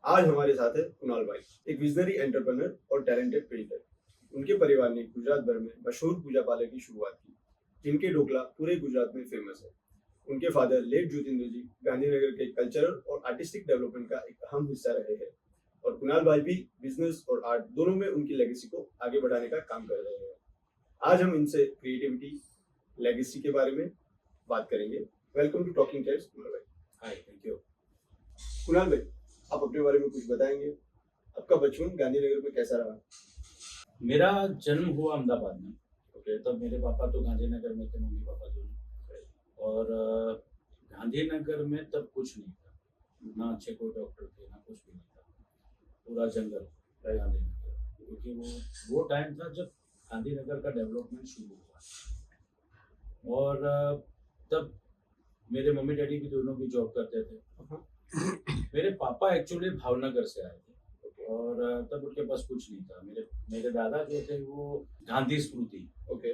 आज हमारे साथ है कुणाल भाई, एक विजनरी एंटरप्रेन्योर और टैलेंटेड पेंटर। उनके परिवार ने गुजरात भर में मशहूर पूजा पार्लर की शुरुआत की, जिनके ढोकला पूरे गुजरात में फेमस है। उनके फादर लेट ज्योतिंद्र जी गांधीनगर के कल्चरल और आर्टिस्टिक डेवलपमेंट का एक अहम हिस्सा रहे हैं, और कुणाल भाई भी बिजनेस और आर्ट दोनों में उनकी लेगेसी को आगे बढ़ाने का काम कर रहे हैं। आज हम इनसे क्रिएटिविटी, लेगेसी के बारे में बात करेंगे। Welcome to talking tales Kunal भाई। Hi, thank you. कुणाल भाई, आप अपने बारे में कुछ बताएंगे? आपका बचपन गांधीनगर में कैसा रहा? मेरा जन्म हुआ अहमदाबाद में। ओके, तब मेरे पापा तो गांधीनगर में थे, मम्मी पापा दोनों। और गांधीनगर में तब कुछ नहीं था, ना अच्छे कोई डॉक्टर थे, ना कुछ भी नहीं था। पूरा जंगल गांधीनगर, क्योंकि वो टाइम था जब गांधीनगर का डेवलपमेंट शुरू हुआ। और तब मेरे मम्मी डैडी भी दोनों भी जॉब करते थे। मेरे पापा एक्चुअली भावनगर से आए थे, और तब उनके पास कुछ नहीं था। मेरे दादा जो थे वो गांधी स्मृति, ओके,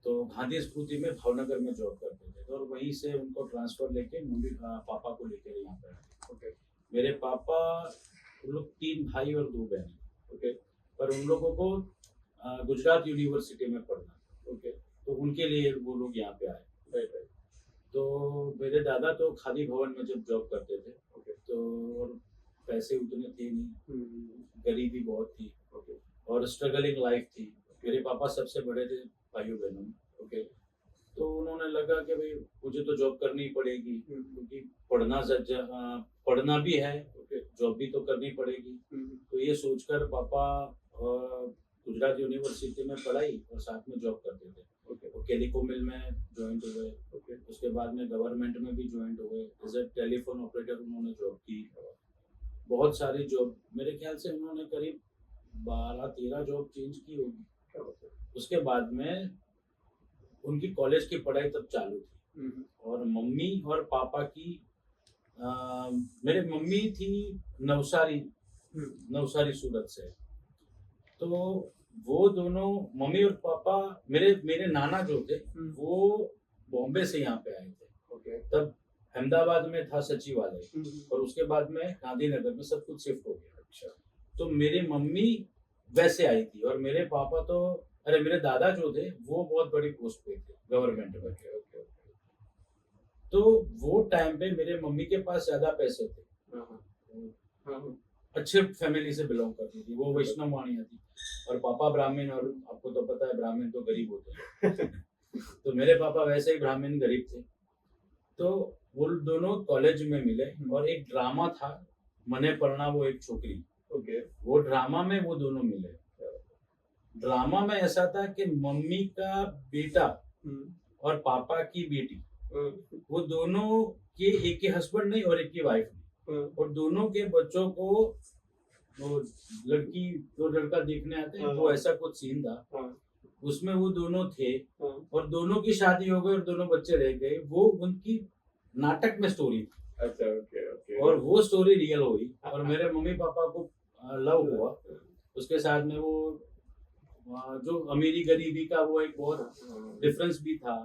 तो गांधी स्मृति में भावनगर में जॉब करते थे, और वहीं से उनको ट्रांसफर लेके मम्मी पापा को लेकर यहाँ पे आए। ओके, मेरे पापा, उन लोग 3 भाई और 2 बहन। ओके, पर उन लोगों को गुजरात यूनिवर्सिटी में पढ़ना, ओके, तो उनके लिए वो लोग यहाँ पे आए। राइट, राइट, तो मेरे दादा तो खादी भवन में जब जॉब करते थे, ओके, तो और पैसे उतने थे नहीं, गरीबी बहुत थी, ओके, और स्ट्रगलिंग लाइफ थी। मेरे पापा सबसे बड़े थे भाइयों बहनों में। ओके, तो उन्होंने लगा कि भाई मुझे तो जॉब करनी ही पड़ेगी, क्योंकि पढ़ना भी है, ओके, जॉब भी तो करनी पड़ेगी। तो ये सोचकर पापा गुजरात यूनिवर्सिटी में पढ़ाई और साथ में जॉब करते थे। ओके, वो कैलिको मिल में ज्वाइंट हुए, ओके, उसके बाद में गवर्नमेंट में भी ज्वाइंट हुए। एज ए टेलीफोन ऑपरेटर उन्होंने जॉब की। बहुत सारी जॉब, मेरे ख्याल से उन्होंने करीब 12-13 जॉब चेंज की होगी। क्या बात है। उसके बाद में उनकी कॉलेज की पढ़ाई तब चालू थी। और मम्मी और पापा की मेरे मम्मी थी नवसारी सूरत से। तो वो दोनों, मम्मी और पापा, मेरे नाना जो थे वो बॉम्बे से यहाँ पे आए थे। ओके, तब अहमदाबाद में था सचिवालय, और उसके बाद में गांधीनगर में सब कुछ शिफ्ट हो गया। अच्छा, तो मेरी मम्मी वैसे आई थी, और मेरे पापा तो, मेरे दादा जो थे वो बहुत बड़ी पोस्ट पे थे गवर्नमेंट में। ओके, ओके, तो वो टाइम पे मेरे मम्मी के पास ज्यादा पैसे थे। हाँ, अच्छे फैमिली से बिलोंग करती थी, वो वैष्णव वाणिया थी। और पापा ब्राह्मण, और आपको तो पता है ब्राह्मण तो गरीब होते हैं। तो मेरे पापा वैसे ही ब्राह्मण गरीब थे। तो वो दोनों कॉलेज में मिले, और एक ड्रामा था मने पढ़ना वो एक छोकरी, ओके, वो ड्रामा में वो दोनों मिले। ड्रामा में ऐसा था कि मम्मी का बेटा और पापा की बेटी, वो दोनों के एक ही हस्बैंड नहीं और एक ही वाइफ नहीं, और दोनों के बच्चों को वो लड़का देखने आते हैं, वो ऐसा कुछ सीन था। उसमें वो दोनों थे, और दोनों की शादी हो गई और दोनों बच्चे रह गए। वो उनकी नाटक में स्टोरी थी। अच्छा, ओके, ओके, और वो स्टोरी रियल हुई, और मेरे मम्मी पापा को लव हुआ। उसके साथ में वो जो अमीरी गरीबी का वो एक बहुत डिफरेंस भी था,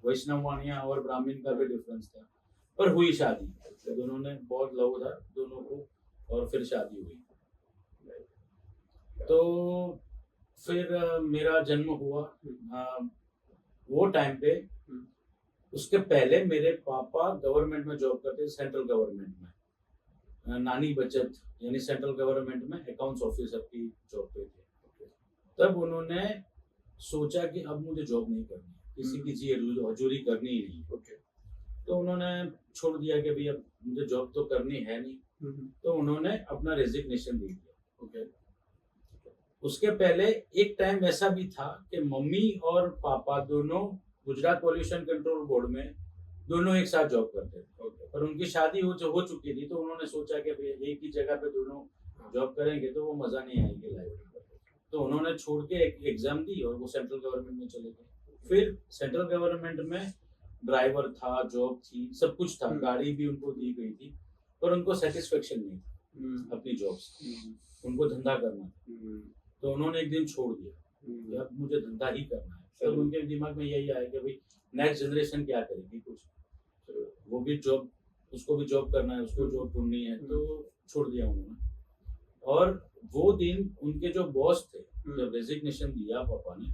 वैष्णव वाणिया और ब्राह्मण का भी डिफरेंस था। पर हुई शादी, तो दोनों ने बहुत लव था दोनों को, और फिर शादी हुई। तो फिर मेरा जन्म हुआ वो टाइम पे। उसके पहले मेरे पापा गवर्नमेंट में जॉब करते थे, सेंट्रल गवर्नमेंट में, नानी बचत यानी सेंट्रल गवर्नमेंट में अकाउंट्स ऑफिसर की जॉब पे थे। तब उन्होंने सोचा कि अब मुझे जॉब नहीं करनी, किसी की हजूरी करनी ही नहीं। ओके, तो उन्होंने छोड़ दिया कि भाई अब मुझे जॉब तो करनी है नहीं। तो उन्होंने अपना रेजिग्नेशन दे दिया। ओके, उसके पहले एक टाइम ऐसा भी था कि मम्मी और पापा दोनों गुजरात पॉल्यूशन कंट्रोल बोर्ड में दोनों एक साथ जॉब करते थे। पर उनकी शादी हो चुकी थी, तो उन्होंने सोचा कि भाई एक ही जगह पे दोनों जॉब करेंगे तो वो मजा नहीं आएगी लाइफ में। तो उन्होंने छोड़ के एक एग्जाम दी, और वो सेंट्रल गवर्नमेंट में चले गए। फिर सेंट्रल गवर्नमेंट में ड्राइवर था, जॉब थी, सब कुछ था, गाड़ी भी उनको दी गई थी, पर उनको सेटिस्फेक्शन नहीं था अपनी जॉब से। उनको धंधा करना था। तो उन्होंने एक दिन छोड़ दिया, अब मुझे धंधा ही करना है। तब उनके दिमाग में यही आया कि भाई नेक्स्ट जनरेशन क्या करेगी, कुछ वो भी जॉब, उसको भी जॉब करना है, उसको जॉब ढूंढनी है। तो छोड़ दिया उन्होंने। और वो दिन उनके जो बॉस थे, जब रेजिग्नेशन दिया पापा ने,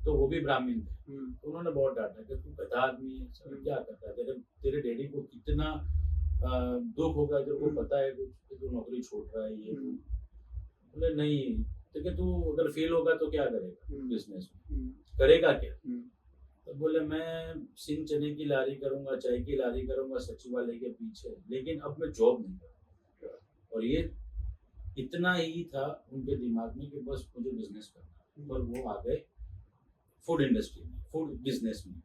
तो वो भी ब्राह्मण थे। तो उन्होंने बहुत डांटा कि तू गधा आदमी है, साला क्या करता है, तेरे डैडी को कितना दुख होगा, तेरे को पता है कि तू नौकरी छोड़ रहा है, ये बोले नहीं, तो कि तू अगर फेल होगा तो क्या करेगा बिजनेस में, करेगा क्या? तो बोले मैं सिंह चने की लारी करूंगा, चाय की लारी करूंगा सचिवालय के पीछे, लेकिन अब मैं जॉब नहीं करूंगा। और ये इतना ही था उनके दिमाग में कि बस मुझे बिजनेस करना है। और वो आ गए फूड इंडस्ट्री में, फूड बिजनेस में।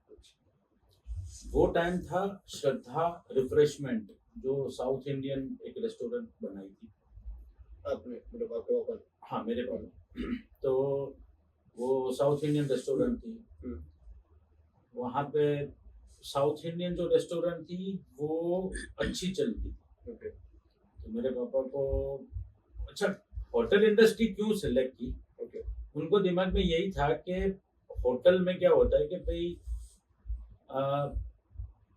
वो टाइम था श्रद्धा रिफ्रेशमेंट, जो साउथ इंडियन एक रेस्टोरेंट बनाई थी आपने, मतलब आपके पापा ने? हाँ, मेरे पापा। तो वो साउथ इंडियन रेस्टोरेंट थी। वहाँ पे साउथ इंडियन जो रेस्टोरेंट थी वो अच्छी चलती थी। तो मेरे पापा को, अच्छा, होटल इंडस्ट्री क्यों सिलेक्ट की? उनको दिमाग में यही था कि होटल में क्या होता है कि भाई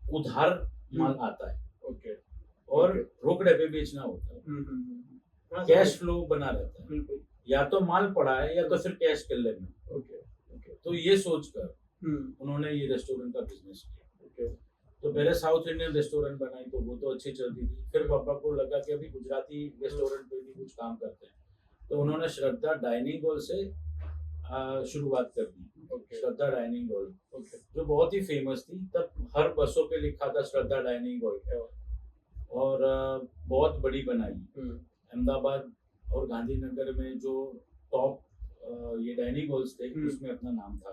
उधार माल आता है और रोकड़े पे बेचना होता है, कैश फ्लो बना रहता है, या तो माल पड़ा है या तो फिर कैश कर लेना। तो ये सोचकर उन्होंने ये रेस्टोरेंट का बिजनेस किया। तो पहले साउथ इंडियन रेस्टोरेंट बनाई, तो वो तो अच्छी चलती थी। फिर पापा को लगा कि अभी गुजराती रेस्टोरेंट पे भी कुछ काम करते हैं, तो उन्होंने श्रद्धा डाइनिंग हॉल से शुरुआत कर दी। श्रद्धा डाइनिंग हॉल जो बहुत ही फेमस थी, तब हर बसों पे लिखा था श्रद्धा डाइनिंग हॉल, और बहुत बड़ी बनाई। अहमदाबाद और गांधीनगर में जो टॉप ये डाइनिंग हॉल्स थे, उसमें अपना नाम था।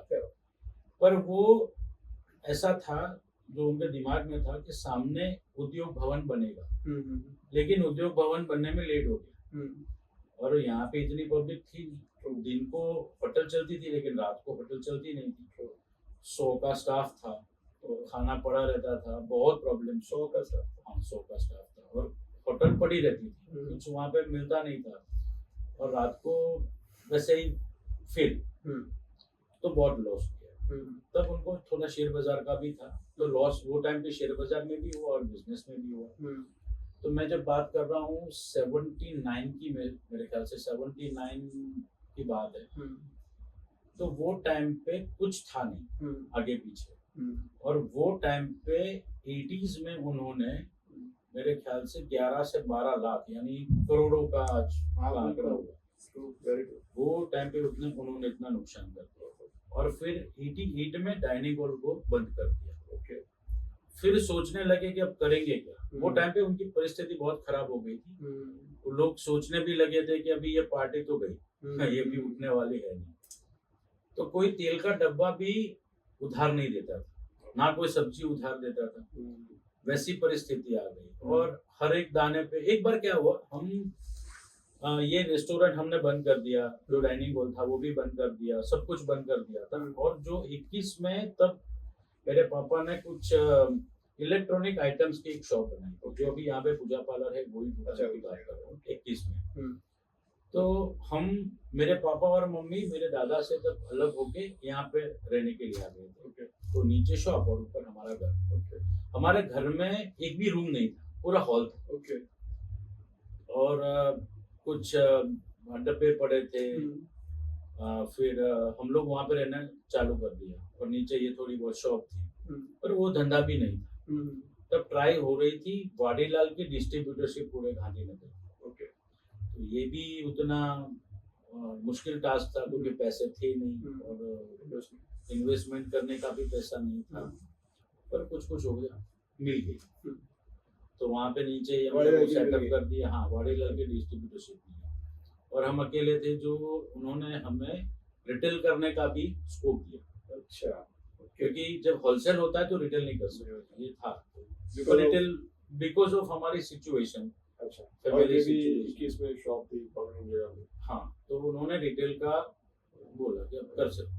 पर वो ऐसा था जो उनके दिमाग में था कि सामने उद्योग भवन बनेगा, लेकिन उद्योग भवन बनने में लेट हो गया। और यहाँ पे इतनी पब्लिक थी, दिन को होटल चलती थी लेकिन रात को होटल चलती नहीं थी। 100 का स्टाफ था, तो खाना पड़ा रहता था, बहुत प्रॉब्लम। 100 का स्टाफ? हाँ, 100 का स्टाफ था, और होटल पड़ी रहती थी, कुछ वहाँ पे मिलता नहीं था। और रात को वैसे ही फिर तो बहुत लॉस किया। तब उनको थोड़ा शेयर बाजार का भी था, तो लॉस वो टाइम पे शेयर बाजार में भी हुआ और बिजनेस में भी हुआ। तो मैं जब बात कर रहा हूँ 79 की, मेरे ख्याल से 79 की बात है। तो वो टाइम पे कुछ था नहीं आगे पीछे। और वो टाइम पे 80s में उन्होंने मेरे ख्याल से 11 से 12 लाख यानी करोड़ों का आज आंकड़ा हुआ। वो टाइम पे उन्होंने इतना नुकसान कर दिया। और फिर 88 में डाइनिंग हॉल को बंद कर दिया। फिर सोचने लगे कि अब करेंगे क्या। वो टाइम पे उनकी परिस्थिति बहुत खराब हो गई थी। वो लोग सोचने भी लगे थे कि अभी ये पार्टी तो गई, ये भी उठने वाली है नहीं। तो कोई तेल का डब्बा भी उधार नहीं देता था, ना कोई सब्जी उधार देता था। वैसी परिस्थिति आ गई। और हर एक दाने पे एक बार क्या हुआ, हम ये रेस्टोरेंट हमने बंद कर दिया, जो डाइनिंग हॉल था वो भी बंद कर दिया, सब कुछ बंद कर दिया था। और जो 21 में तब मेरे पापा ने कुछ इलेक्ट्रॉनिक आइटम्स की एक शॉप बनाई, जो अभी यहाँ पे पूजा पार्लर है, वही की बात कर रहा हूँ 21 में। तो हम, मेरे पापा और मम्मी मेरे दादा से जब अलग होके यहाँ पे रहने के लिए आ गए थे। तो नीचे शॉप और ऊपर हमारा घर। हमारे घर में एक भी रूम नहीं था, पूरा हॉल था। और कुछ डब्बे पड़े थे। फिर हम लोग वहाँ पे रहना चालू कर दिया, और नीचे ये थोड़ी बहुत शॉप थी, पर वो धंधा भी नहीं था। तब ट्राई हो रही थी वाडीलाल की डिस्ट्रीब्यूटरशिप पूरे गांधीनगर। तो ये भी उतना मुश्किल टास्क था, क्योंकि पैसे थे नहीं और इन्वेस्टमेंट करने का भी पैसा नहीं था। पर कुछ हो गया, मिल गई। तो वहाँ पे नीचे हमने सेटअप कर दिया। हाँ, वाडीलाल की डिस्ट्रीब्यूटरशिप मिला। और हम अकेले थे, जो उन्होंने हमें रिटेल करने का भी स्कोप दिया। अच्छा, क्योंकि जब होलसेल होता है तो रिटेल नहीं कर सकते, ये था। रिटेल बिकॉज ऑफ हमारी सिचुएशन। अच्छा, फैमिली सिचुएशन में शॉप थी पकड़ने जगह पे। हाँ, तो उन्होंने रिटेल का बोला कि अब कर सकते।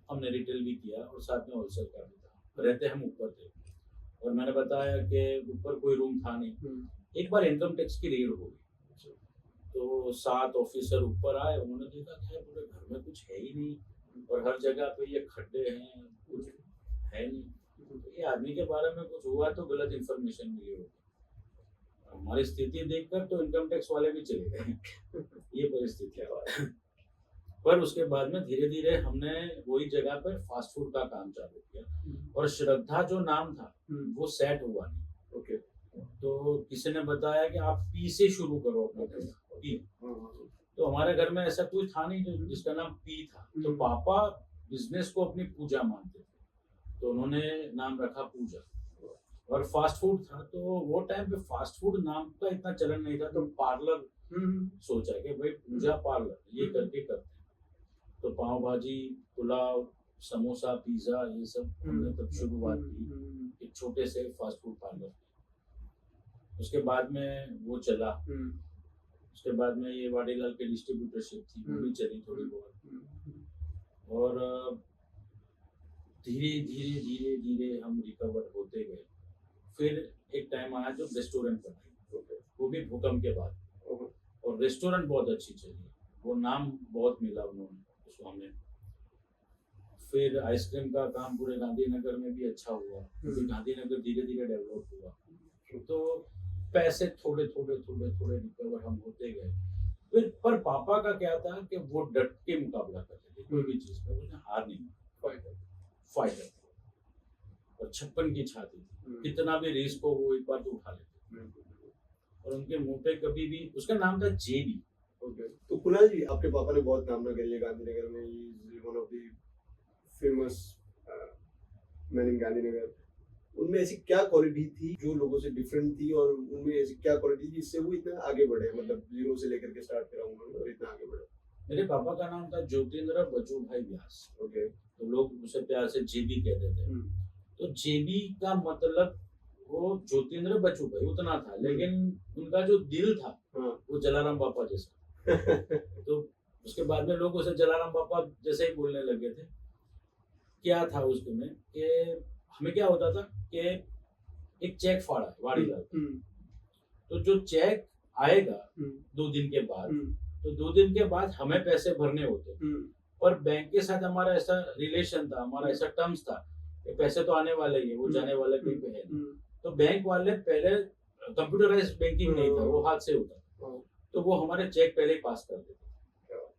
हमने रिटेल भी किया और साथ में होलसेल का भी था। रहते हम ऊपर थे, और मैंने बताया कि ऊपर कोई रूम था नहीं। एक बार इनकम टैक्स की रेड हो गई, तो 7 ऑफिसर ऊपर आए। उन्होंने देखा कि पूरे घर में कुछ है ही नहीं, और हर जगह पे ये खड्डे हैं, कुछ है नहीं। तो ये आदमी के बारे में कुछ हुआ तो गलत इंफॉर्मेशन मिली होगी। हमारी स्थिति देखकर तो इनकम टैक्स वाले भी चले गए। ये परिस्थिति है। पर उसके बाद में धीरे धीरे हमने वही जगह पर फास्ट फूड का काम चालू किया और श्रद्धा जो नाम था वो सेट हुआ नहीं। ओके। तो किसी ने बताया कि आप पी से शुरू करो अपना धंधा, पी। तो हमारे घर में ऐसा कोई था नहीं जो जिसका नाम पी था। तो पापा बिजनेस को अपनी पूजा मानते थे, तो उन्होंने नाम रखा पूजा। और फास्ट फूड था, तो वो टाइम पे फास्ट फूड नाम का इतना चलन नहीं था, तो पार्लर सोचा कि भाई पूजा पार्लर ये करके करते हैं। तो पाव भाजी, पुलाव, समोसा, पिज्जा, ये सब हमने तब शुरुआत की एक छोटे से फास्ट फूड पार्लर। उसके बाद में वो चला। उसके बाद में ये वाडीलाल की डिस्ट्रीब्यूटरशिप थी, वो भी चली थोड़ी बहुत। और धीरे धीरे धीरे धीरे हम रिकवर होते गए। फिर एक टाइम आया जब रेस्टोरेंट बनाई, वो भी भूकंप के बाद, और रेस्टोरेंट बहुत अच्छी चली, वो नाम बहुत मिला उन्होंने उसको हमें। फिर आइसक्रीम का काम पूरे गांधीनगर में भी अच्छा हुआ, क्योंकि गांधीनगर धीरे धीरे डेवलप हुआ। तो पैसे थोड़े थोड़े थोड़े थोड़े रिकवर हम होते गए। फिर पर पापा का क्या था कि वो डट के मुकाबला करते थे कोई भी चीज में, उन्हें हार नहीं, फाइटर। और 56 की छाती थी, कितना भी रिस्क हो वो एक बार तो उठा लेते। और उनके मुंह पे कभी भी, उसका नाम था जेबी। ओके। तो कुणाल जी, आपके पापा ने बहुत नाम ना कर लिया गांधीनगर में, he is one of the famous man in Gandhinagar. उनमें ऐसी क्या क्वालिटी थी जो लोगों से डिफरेंट थी, और उनमें ऐसी क्या क्वालिटी थी जिससे वो इतना आगे बढ़े, मतलब जीरो से लेकर के स्टार्ट करा उन्होंने और इतना आगे बढ़े? मेरे पापा का नाम था ज्योतिंद्र बचू भाई व्यास। ओके। तो लोग उसे प्यार से जेबी कहते थे। तो जेबी का मतलब वो ज्योतिंद्र बचू भाई उतना था, लेकिन उनका जो दिल था वो जलाराम बापा जैसा। तो उसके बाद में लोग उसे जलाराम बापा जैसे ही बोलने लगे थे। क्या था उसमें कि हमें क्या होता था कि एक चेक फाड़ा है वाड़ीलाल, तो जो चेक आएगा 2 दिन के बाद, तो 2 दिन के बाद हमें पैसे भरने होते। पर बैंक के साथ हमारा ऐसा रिलेशन था, हमारा ऐसा टर्म्स था कि पैसे तो आने वाले ही है, वो जाने वाले कहीं पे है नहीं। तो बैंक वाले पहले, कंप्यूटराइज बैंकिंग नहीं था, वो हाथ से होता, तो वो हमारे चेक पहले ही पास कर देते।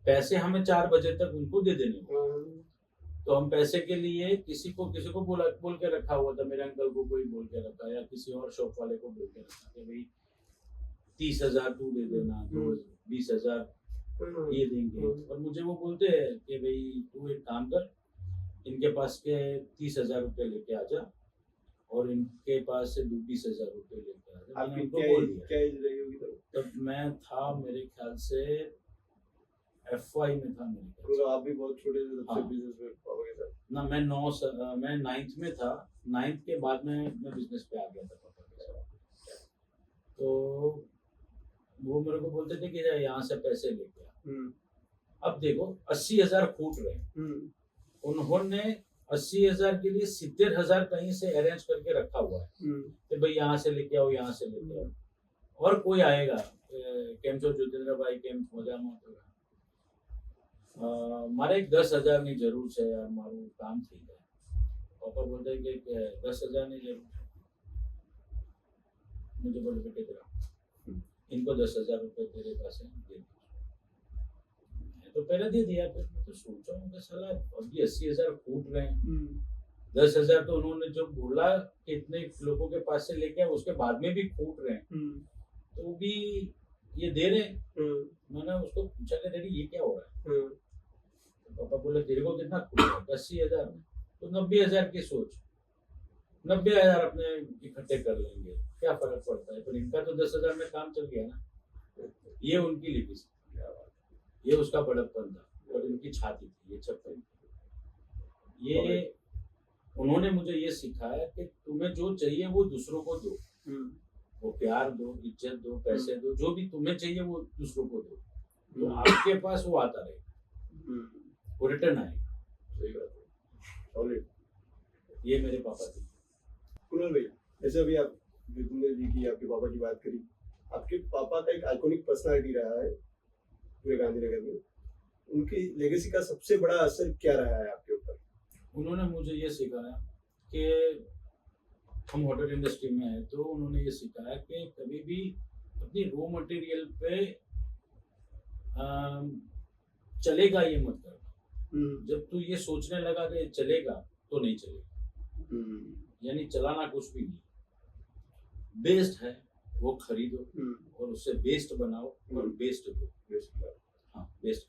पैसे हमें 4 बजे तक उनको दे देने होते। तो हम पैसे के लिए किसी को बोल के रखा हुआ था, मेरे अंकल को कोई बोल के रखा, या किसी और शॉप वाले को बोल के रखा कि भाई 30,000 तू दे देना, तो 20,000 ये देंगे। और मुझे वो बोलते हैं कि भाई तू एक काम कर, इनके पास के 30,000 रुपए लेके आ जा, और इनके पास से 20,000 रुपए लेके आ जा। मैंने उनको बोल दिया। क्या एज रही होगी तब मैं था मेरे ख्याल से FY में था मेरे ख्याल से। तो आप भी बहुत छोटे थे तब से बिजनेस में पापा के साथ? ना, मैं 9th में था। 9th के बाद में मैं बिजनेस पे आ गया था पापा के साथ। तो वो मेरे को बोलते थे कि यहाँ से पैसे लेके आ। अब देखो 80,000 फूट रहे, उन्होंने 80,000 के लिए 70,000 कहीं से अरेंज करके रखा हुआ है कि भाई यहाँ से लेके आओ, यहाँ से लेके आओ, और कोई आएगा केम छो ज्योतिंद्र भाई, केम मजामा होगा મારે 10,000 ની જરૂર છે યાર, મારું કામ થઈ જાય. પાપા બોલते हैं कि 10,000 ની જરૂર है. मुझे बोले बेटे तेरा इनको 10,000 रुपए तेरे पास है, दे दो. मैं तो पहले दे दिया, फिर मैं तो सोचा हूँ कि साला अभी 80,000 फूट रहे हैं, 10,000 तो उन्होंने जो बोला कि इतने लोगों के पास से लेके आए, उसके बाद में भी फूट रहे हैं, तो भी ये दे रहे हैं. मैंने उसको पूछा कि डैडी ये क्या हो रहा है? तो पापा बोले तेरे को कितना फूट रहा है? 80,000 में तो 90,000 की सोच, 90,000 अपने इकट्ठे कर लेंगे, क्या फर्क पड़ता है. पर इनका तो 10,000 में काम चल गया ना. ये उनकी लिपि, ये उसका बड़प्पन था, और इनकी छाती थी, ये छप्पन. ये उन्होंने मुझे ये सिखाया कि तुम्हें जो चाहिए वो दूसरों को दो, वो प्यार दो, इज्जत दो, पैसे दो, जो भी तुम्हें चाहिए वो दूसरों को दो, तो आपके पास वो आता रहेगा, वो रिटर्न आएगा. सही बात है. सॉलिड. ये मेरे पापा थे. कुणाल भाई, जैसे अभी आप जितेंद्र जी की, आपके पापा की बात करी, आपके पापा का एक आइकॉनिक पर्सनालिटी रहा है पूरे गांधीनगर में. उनकी लेगेसी का सबसे बड़ा असर क्या रहा है आपके ऊपर? उन्होंने मुझे ये सिखाया कि हम होटल इंडस्ट्री में हैं, तो उन्होंने ये सिखाया कि कभी भी अपनी रॉ मटेरियल पे अम, चलेगा ये मत करना। जब तू ये सोचने लगा कि चलेगा तो नहीं चलेगा, यानी चलाना कुछ भी नहीं। बेस्ट है वो खरीदो और उससे बेस्ट बनाओ और बेस्ट दो। हाँ, बेस्ट।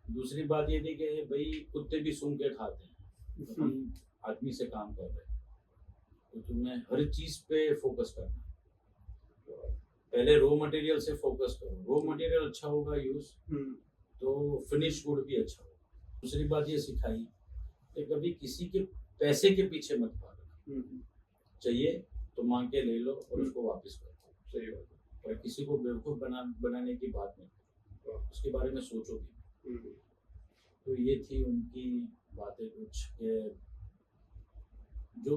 दूसरी बात ये थी कि भाई कुत्ते भी सूंघ के खाते हैं, तो हम आदमी से काम कर रहे हैं, तो तुम्हें हर चीज पे फोकस करना है। पहले रॉ मटेरियल से फोकस करो, रॉ मटेरियल अच्छा होगा यूज तो फिनिश गुड भी अच्छा होगा। दूसरी बात ये सिखाई कि कभी किसी के पैसे के पीछे मत भागना, चाहिए तो मांग के ले लो और उसको वापस कर दो। सही बात है। और किसी को बेवकूफ बनाने की बात नहीं करो, उसके बारे में सोचो भी। तो ये थी उनकी बातें कुछ के, जो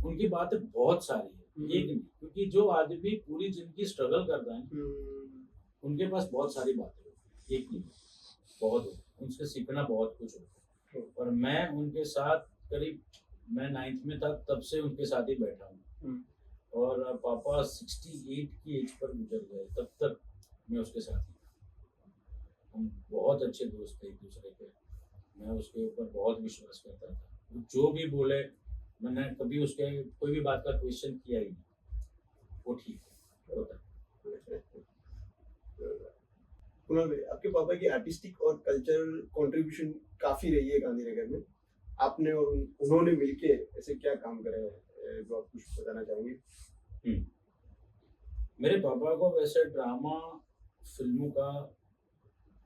उनकी बातें बहुत सारी है, एक नहीं, क्योंकि जो आदमी पूरी जिंदगी स्ट्रगल करता है उनके पास बहुत सारी बातें होती है, एक नहीं, बहुत होती, उनसे सीखना बहुत कुछ होता है। और मैं उनके साथ करीब, मैं 9th में था तब से उनके साथ ही बैठा हूँ, और पापा 68 की एज पर गुजर गए, तब तक मैं उसके साथ ही था। हम बहुत अच्छे दोस्त थे एक दूसरे के, मैं उसके ऊपर बहुत विश्वास करता था, वो जो भी बोले मैंने कभी उसके कोई भी बात का क्वेश्चन किया ही नहीं, वो ठीक होता है। कुणाल भाई, आपके पापा की आर्टिस्टिक और कल्चरल कंट्रीब्यूशन काफी रही है गांधीनगर में। आपने और उन्होंने मिलके ऐसे क्या काम करे हैं जो आप कुछ बताना चाहेंगे? मेरे पापा को वैसे ड्रामा फिल्मों का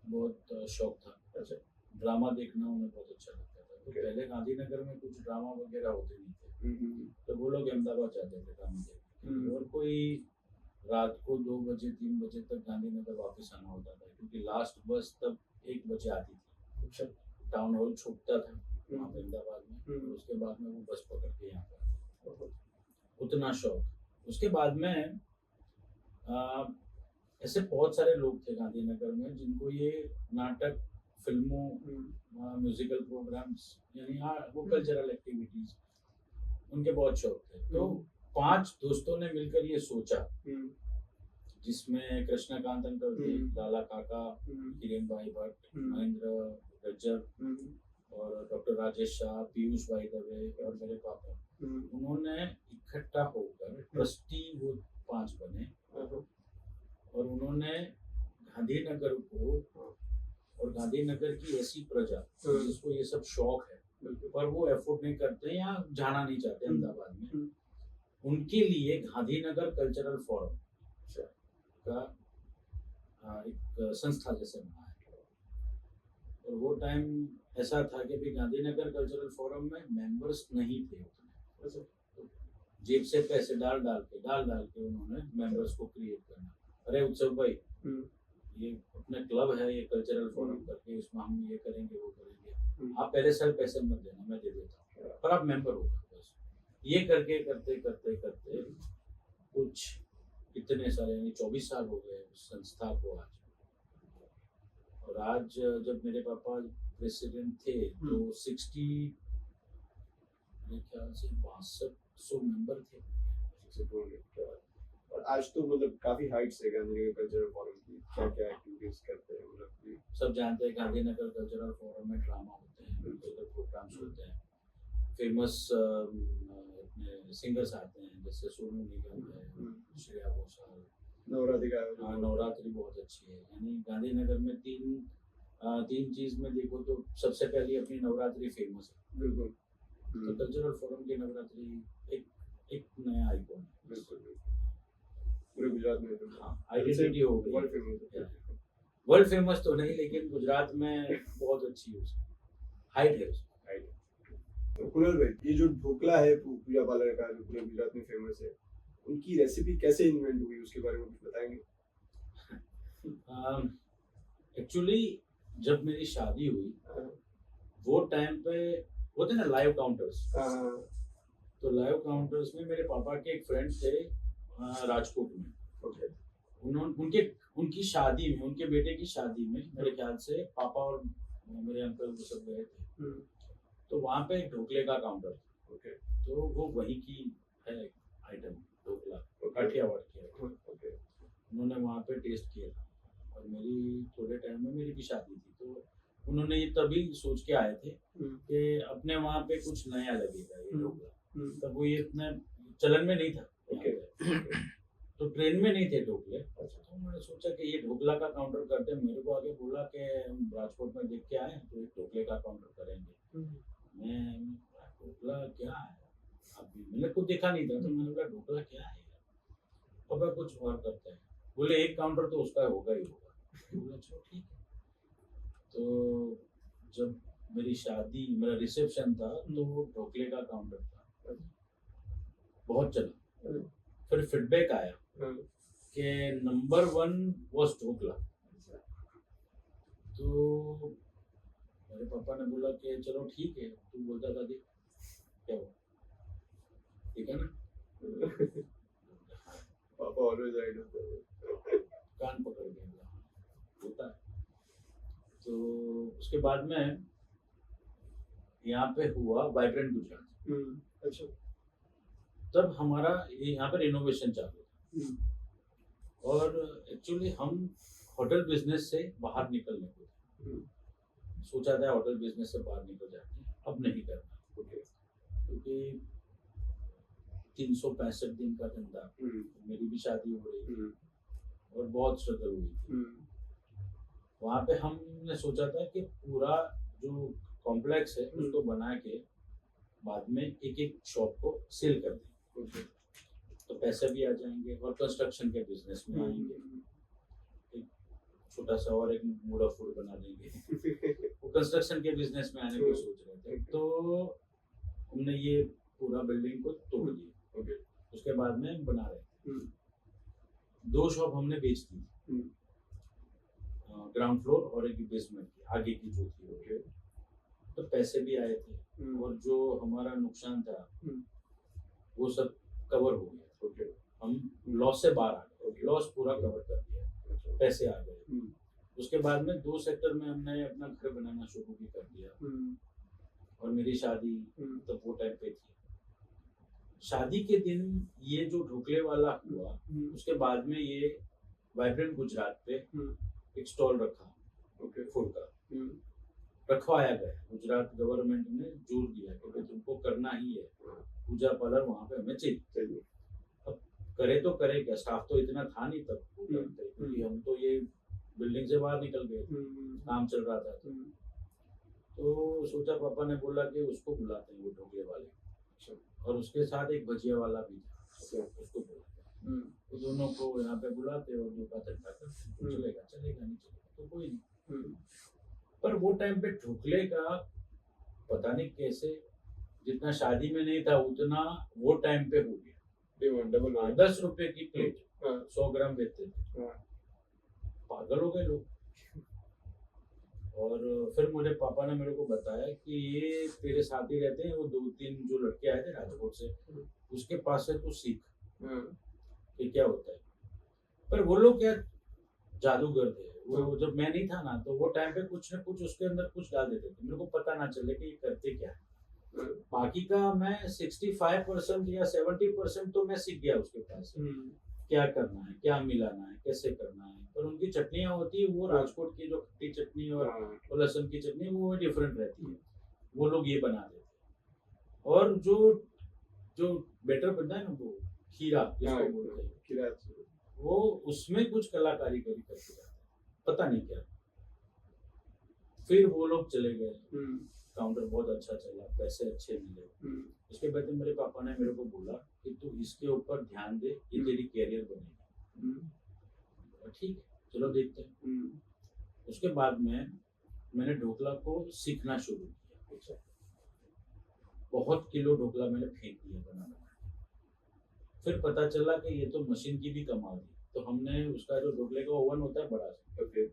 बहुत शौक था। अच्छा, ड्रामा देखना उन्हें बहुत अच्छा लगता था। तो पहले गांधीनगर में कुछ ड्रामा वगैरह होते नहीं थे, तो वो लोग अहमदाबाद जाते थे ड्रामा देखने, और कोई रात को 2 बजे 3 बजे तक गांधीनगर वापस आना होता था, क्योंकि लास्ट बस तब 1 बजे आती थी। अच्छा, टाउन हॉल छूटता था वहाँ पे अहमदाबाद में, और उसके बाद में वो बस पकड़ के यहाँ पर, उतना शौक। उसके बाद में ऐसे बहुत सारे लोग थे गांधीनगर में जिनको ये नाटक, फिल्मों, म्यूजिकल प्रोग्राम्स, यानी वो कल्चरल एक्टिविटीज, उनके बहुत शौक थे। तो 5 दोस्तों ने मिलकर ये सोचा, जिसमें कृष्णकांत अंकल थे, लाला काका, किरण भाई भट्ट, महेंद्र रज्जर और डॉक्टर राजेश शाह, पीयूष भाई दवे और मेरे पापा। उन्होंने इकट्ठा होकर ट्रस्टी वो 5 बने, और उन्होंने गांधीनगर को और गांधीनगर की ऐसी प्रजा जिसको ये सब शौक है पर वो एफोर्ड नहीं करते या जाना नहीं चाहते अहमदाबाद में, उनके लिए गांधीनगर कल्चरल फोरम का एक संस्था जैसे बना है। और वो टाइम ऐसा था कि भी गांधीनगर कल्चरल फोरम में मेंबर्स नहीं थे उतने, तो जेब से पैसे डाल डाल के उन्होंने मेंबर्स को क्रिएट करना। अरे उत्सव भाई, ये अपना क्लब है, ये कल्चरल फोरम करके इसमें हम ये करेंगे वो करेंगे, आप पहले साल पैसे मत देना, मैं दे देता हूँ, पर आप मेंबर हो जाओ बस। ये करके करते करते करते कुछ इतने सारे, यानी 24 साल हो गए उस संस्था को आज। और आज जब मेरे पापा प्रेसिडेंट थे तो 60 मेरे ख्याल से 6200 मेंबर थे। और आज तो मतलब काफी हाइट्स है गांधीनगर कल्चरल फोरम की, क्या क्या एक्टिविटीज करते हैं मतलब सब जानते हैं। गांधीनगर कल्चरल फोरम में ड्रामा होते हैं, म्यूजिकल प्रोग्राम्स होते हैं, फेमस अपने सिंगर्स आते हैं, जैसे सोनू निगम है, श्रेया घोषाल, नवरात्रि बहुत अच्छी है। यानी गांधीनगर में तीन चीज में देखो तो सबसे पहले अपनी नवरात्रि फेमस है। बिल्कुल। तो कल्चरल फोरम की नवरात्रि एक नया आइकॉन है। बिल्कुल, पूरे गुजरात में। हाँ, आइडेंटिटी हो गई। वर्ल्ड फेमस तो नहीं, लेकिन गुजरात में बहुत अच्छी है, हाइट है उसकी। कुणाल भाई, ये जो ढोकला है पूजा पालर का, जो पूरे गुजरात में फेमस है, उनकी रेसिपी कैसे इन्वेंट हुई, उसके बारे में कुछ बताएंगे? एक्चुअली जब मेरी शादी हुई वो टाइम पे होते ना लाइव काउंटर्स, तो लाइव काउंटर्स में मेरे पापा के एक फ्रेंड थे राजकोट में। उनकी शादी में, उनके बेटे की शादी में मेरे ख्याल से पापा और मेरे अंकल वो सब गए थे, तो वहाँ पे एक ढोकले का काउंटर था। तो वो वहीं की है आइटम ढोकला, काठियावाड़ की है। ओके। उन्होंने वहाँ पे टेस्ट किया था और मेरी थोड़े टाइम में मेरी भी शादी थी, तो उन्होंने ये तभी सोच के आए थे कि अपने वहाँ पे कुछ नया लगेगा ये ढोकला। तब वो ये इतना चलन में नहीं था यहाँ पे। तो ट्रेन में नहीं थे ढोकले। तो मैंने सोचा कि ये ढोकला का काउंटर करते हैं। मेरे को आगे बोला कि हम राजकोट में देख के आए तो एक ढोकले का काउंटर करेंगे। मैं ढोकला क्या है, अभी मैंने खुद देखा नहीं था, तो मैंने बोला ढोकला क्या है, अब कुछ और करते हैं। बोले एक काउंटर तो उसका होगा ही होगा। बोला चलो ठीक है। तो जब मेरी शादी, मेरा रिसेप्शन था, तो वो ढोकले का काउंटर था, बहुत चला। फिर फीडबैक आया कि नंबर 1 वॉज ढोकला। तो मेरे पापा ने बोला कि चलो ठीक है, तू बोलता था देख क्या हुआ, ठीक है ना। पापा ऑलवेज राइट होते हैं। कान पकड़ के बोला, होता है। तो उसके बाद में यहाँ पे हुआ वाइब्रेंट गुजरात। अच्छा। तब हमारा यहाँ पर इनोवेशन चालू था और एक्चुअली हम होटल बिजनेस से बाहर निकलने को थे। सोचा था होटल बिजनेस से बाहर निकल जाते हैं, अब नहीं करना, क्योंकि 365 दिन का धंधा, मेरी भी शादी हो रही थी और बहुत स्ट्रगल हुई थी। वहाँ पे हमने सोचा था कि पूरा जो कॉम्प्लेक्स है उसको बना के बाद में एक एक शॉप को सेल कर दें, तो पैसे भी आ जाएंगे और कंस्ट्रक्शन के बिजनेस में आएंगे। एक छोटा सा और एक मूड ऑफ फूड बना देंगे। वो कंस्ट्रक्शन के बिजनेस में आने को सोच रहे थे। तो हमने ये पूरा बिल्डिंग को तोड़ दिया। उसके बाद में बना रहे थे। 2 शॉप हमने बेच दी, ग्राउंड फ्लोर और एक बेसमेंट की आगे की जो थी। तो पैसे भी आए थे और जो हमारा नुकसान था वो सब कवर हो गया। हम लॉस से बाहर आ गए, लॉस पूरा कवर कर दिया, पैसे आ गए। उसके बाद में 2 सेक्टर में हमने अपना घर बनाना शुरू भी कर दिया और मेरी शादी तब वो टाइम पे थी। शादी के दिन ये जो ढोकले वाला हुआ, उसके बाद में ये वाइब्रेंट गुजरात पे एक स्टॉल रखा, फूड का रखवाया गया। गुजरात गवर्नमेंट ने जोर दिया कि तुमको करना ही है, पूजा पार्लर वहाँ पे हमें चाहिए। अब करे तो करे क्या, स्टाफ तो इतना था नहीं तब, क्योंकि हम तो ये बिल्डिंग से बाहर निकल गए, काम चल रहा था। तो सोचा, पापा ने बोला कि उसको बुलाते हैं वो ढोकले वाले, और उसके साथ एक भजिया वाला भी था, उसको बुलाते हैं। तो दोनों को यहाँ पे बुलाते और दो का धंधा करते, चलेगा चलेगा नहीं चलेगा तो कोई नहीं। पर वो टाइम पे ढोकले का पता नहीं कैसे, जितना शादी में नहीं था उतना वो टाइम पे हो गया। 10 रुपए की प्लेट 100 ग्राम बेचते थे, पागल हो गए लोग। और फिर मेरे पापा ने मेरे को बताया कि ये तेरे साथ ही रहते हैं, वो 2-3 जो लड़के आए थे राजकोट से, उसके पास से तू सीख कि क्या होता है। पर वो लोग क्या जादूगर थे। वो जब मैं नहीं था ना, तो वो टाइम पे कुछ न कुछ उसके अंदर कुछ डाल देते थे, मेरे को पता ना चले कि ये करते क्या है। बाकी का मैं 65% या 70% तो मैं सीख गया उसके पास से, क्या करना है, क्या मिलाना है, कैसे करना है। पर उनकी चटनियाँ होती है, वो राजकोट की जो खट्टी चटनी और लहसुन की चटनी, वो डिफरेंट रहती है। वो लोग ये बना देते हैं। और जो बेटर बनता है ना, वो खीरा जिसको बोलते हैं, खीरा, वो उसमें कुछ कलाकारी करके जाते हैं, पता नहीं क्या। फिर वो लोग चले गए, काउंटर बहुत अच्छा चला, पैसे अच्छे मिले। उसके बाद मेरे पापा ने मेरे को बोला कि तू इसके ऊपर ध्यान दे, ये तेरी कैरियर बनेगी। ठीक है, चलो देखते हैं। उसके बाद में मैंने ढोकला को सीखना शुरू किया। बहुत किलो ढोकला मैंने फेंक दिया बनाना। फिर पता चला कि ये तो मशीन की भी कमाल थी। तो हमने उसका जो ढोकले का ओवन होता है बड़ा सा,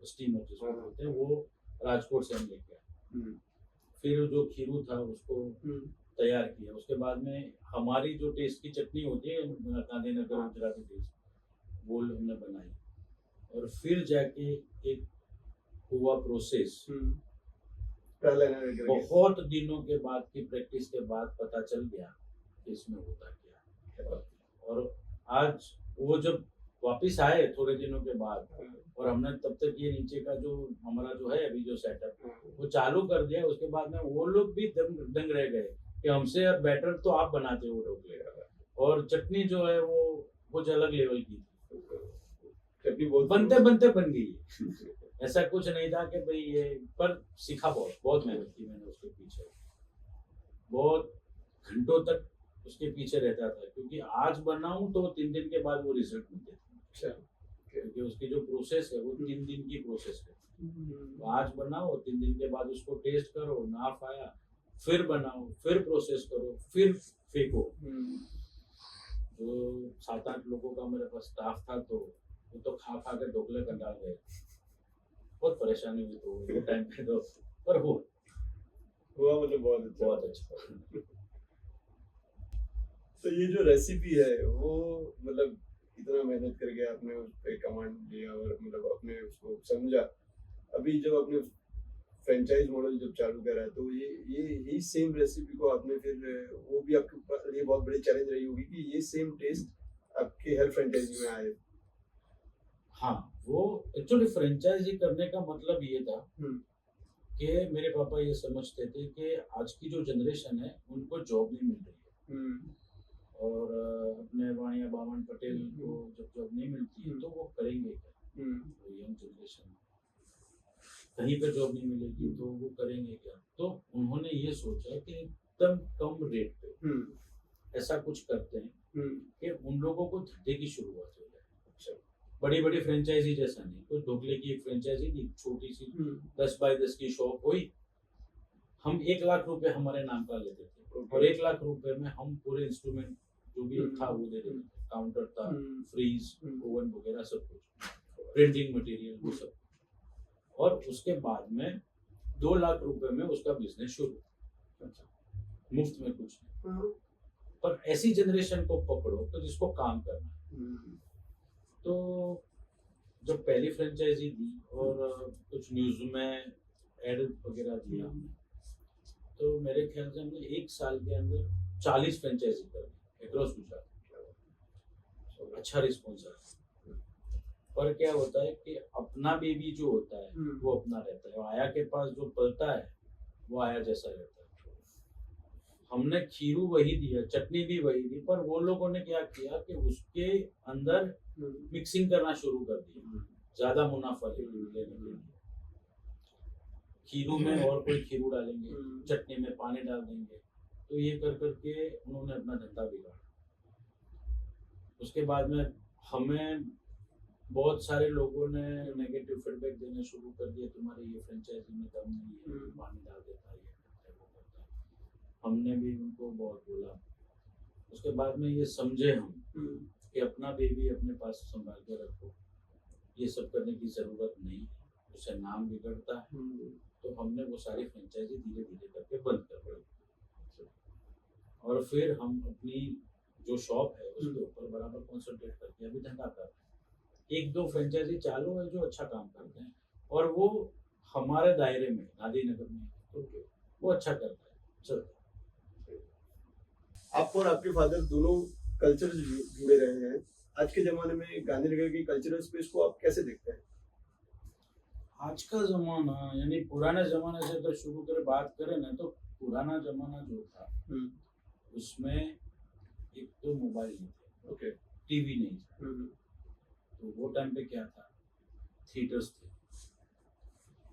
स्टीमर जिसको बोलते हैं, वो राजकोट से हम लेके आए। फिर जो खीरू था उसको तैयार किया। उसके बाद में हमारी जो टेस्ट की चटनी होती है, गांधीनगर गुजराती टेस्ट, वो हमने बनाई। और फिर जाके एक हुआ प्रोसेस, बहुत दिनों के बाद की प्रैक्टिस के बाद पता चल गया कि इसमें होता क्या है। और आज वो जब वापिस आए थोड़े दिनों के बाद, और हमने तब तक ये नीचे का जो हमारा जो है अभी जो सेटअप वो चालू कर दिया, उसके बाद में वो लोग भी दंग रह गए कि हमसे अब बेटर तो आप बनाते हो ढोकले, और चटनी जो है वो कुछ अलग लेवल की थी, चटनी बहुत बनते बनते बन गई। ऐसा कुछ नहीं था कि भाई ये, पर सीखा बहुत मेहनत की मैंने उसके पीछे, बहुत घंटों तक उसके पीछे रहता था, क्योंकि आज बनाऊं तो 3 दिन के बाद वो रिजल्ट मिलते थे। अच्छा, क्योंकि उसकी जो प्रोसेस है वो 3 दिन की प्रोसेस है। तो आज बनाओ, 3 दिन के बाद उसको टेस्ट करो, नाफ आया, फिर बनाओ, फिर प्रोसेस करो, फिर फेंको। जो 7-8 लोगों का मेरे पास स्टाफ था, तो वो तो खा खा के ढोकले कंगाल गए, बहुत परेशानी हुई तो वो टाइम पे तो, पर हुआ मतलब बहुत अच्छा। तो ये जो रेसिपी है वो मतलब इतना मेहनत करके आपने उस पे कमांड लिया और मतलब आपने उसको समझा, अभी जब आपने फ्रेंचाइज मॉडल जब चालू करा तो ये सेम रेसिपी को आपने फिर, वो भी आपके लिए बहुत बड़ी चैलेंज रही होगी कि ये सेम टेस्ट आपके हर फ्रेंचाइजी में आए। हाँ, वो एक्चुअली फ्रेंचाइजी करने का मतलब ये था कि मेरे पापा ये समझते थे कि आज की जो जनरेशन है उनको जॉब नहीं मिल रही है, और अपने वाणिया बावन पटेल को जब जॉब नहीं मिलती है तो वो करेंगे क्या, तो यंग जनरेशन कहीं पे जॉब नहीं मिलेगी तो वो करेंगे क्या। तो उन्होंने ये सोचा कि एकदम कम रेट पे ऐसा कुछ करते हैं कि उन लोगों को धंधे की शुरुआत हो जाए। अच्छा, बड़ी बड़ी फ्रेंचाइजी जैसा नहीं, कोई ढोकले की एक फ्रेंचाइजी नहीं, छोटी सी 10 बाय 10 की शॉप हुई, हम 1 लाख रुपए हमारे नाम का लेते थे, और 1 लाख रुपए में हम पूरे इंस्ट्रूमेंट जो भी था वो दे देते थे, काउंटर था, फ्रीज, ओवन वगैरह सब कुछ, प्रिंटिंग मटेरियल वो सब, और उसके बाद में 2 लाख रुपए में उसका बिजनेस शुरू। अच्छा, मुफ्त में कुछ नहीं, पर ऐसी जनरेशन को पकड़ो तो जिसको काम करना है। तो जब पहली फ्रेंचाइजी दी और कुछ न्यूज में एड वगैरह दिया हमने, तो मेरे ख्याल से हमने 1 साल के अंदर 40 फ्रेंचाइजी कर दी अक्रॉस गुजरात। अच्छा रिस्पॉन्स आया। पर क्या होता है कि अपना बेबी जो होता है वो अपना रहता है, आया के पास जो पलता है वो आया जैसा रहता है। हमने खीरू वही दिया, चटनी भी वही दी, पर वो लोगों ने क्या किया कि उसके अंदर मिक्सिंग करना शुरू कर दिया, ज्यादा मुनाफा लेने के लिए। खीरू में और कोई खीरू डालेंगे, चटनी में पानी डाल देंगे, तो ये कर करके उन्होंने अपना धंधा बिगाड़ा। उसके बाद में हमें बहुत सारे लोगों ने नेगेटिव फीडबैक देना शुरू कर दिया, तुम्हारे ये फ्रेंचाइजी में दम नहीं है, पानी डाल देता है, ये करता है, वो करता है। हमने भी उनको बहुत बोला। उसके बाद में ये समझे हम कि अपना बेबी अपने पास संभाल के रखो, ये सब करने की जरूरत नहीं, उससे नाम बिगड़ता है। तो हमने वो सारी फ्रेंचाइजी धीरे धीरे करके बंद कर दी, और फिर हम अपनी जो शॉप है उसके ऊपर बराबर कॉन्सेंट्रेट करके अभी धंधा कर रहे हैं। 1-2 फ्रेंचाइजी चालू है जो अच्छा काम करते हैं, और वो हमारे दायरे में गांधीनगर में, तो वो अच्छा करता है, चलता है। आप और आपके फादर दोनों कल्चर से जुड़े रहे हैं, आज के जमाने में गांधीनगर की कल्चरल स्पेस को आप कैसे देखते हैं? आज का जमाना यानी पुराने जमाने से तो शुरू कर बात करें ना, तो पुराना जमाना जो था उसमें एक तो मोबाइल नहीं थे, टीवी नहीं था, तो वो टाइम पे क्या था, थिएटर्स थे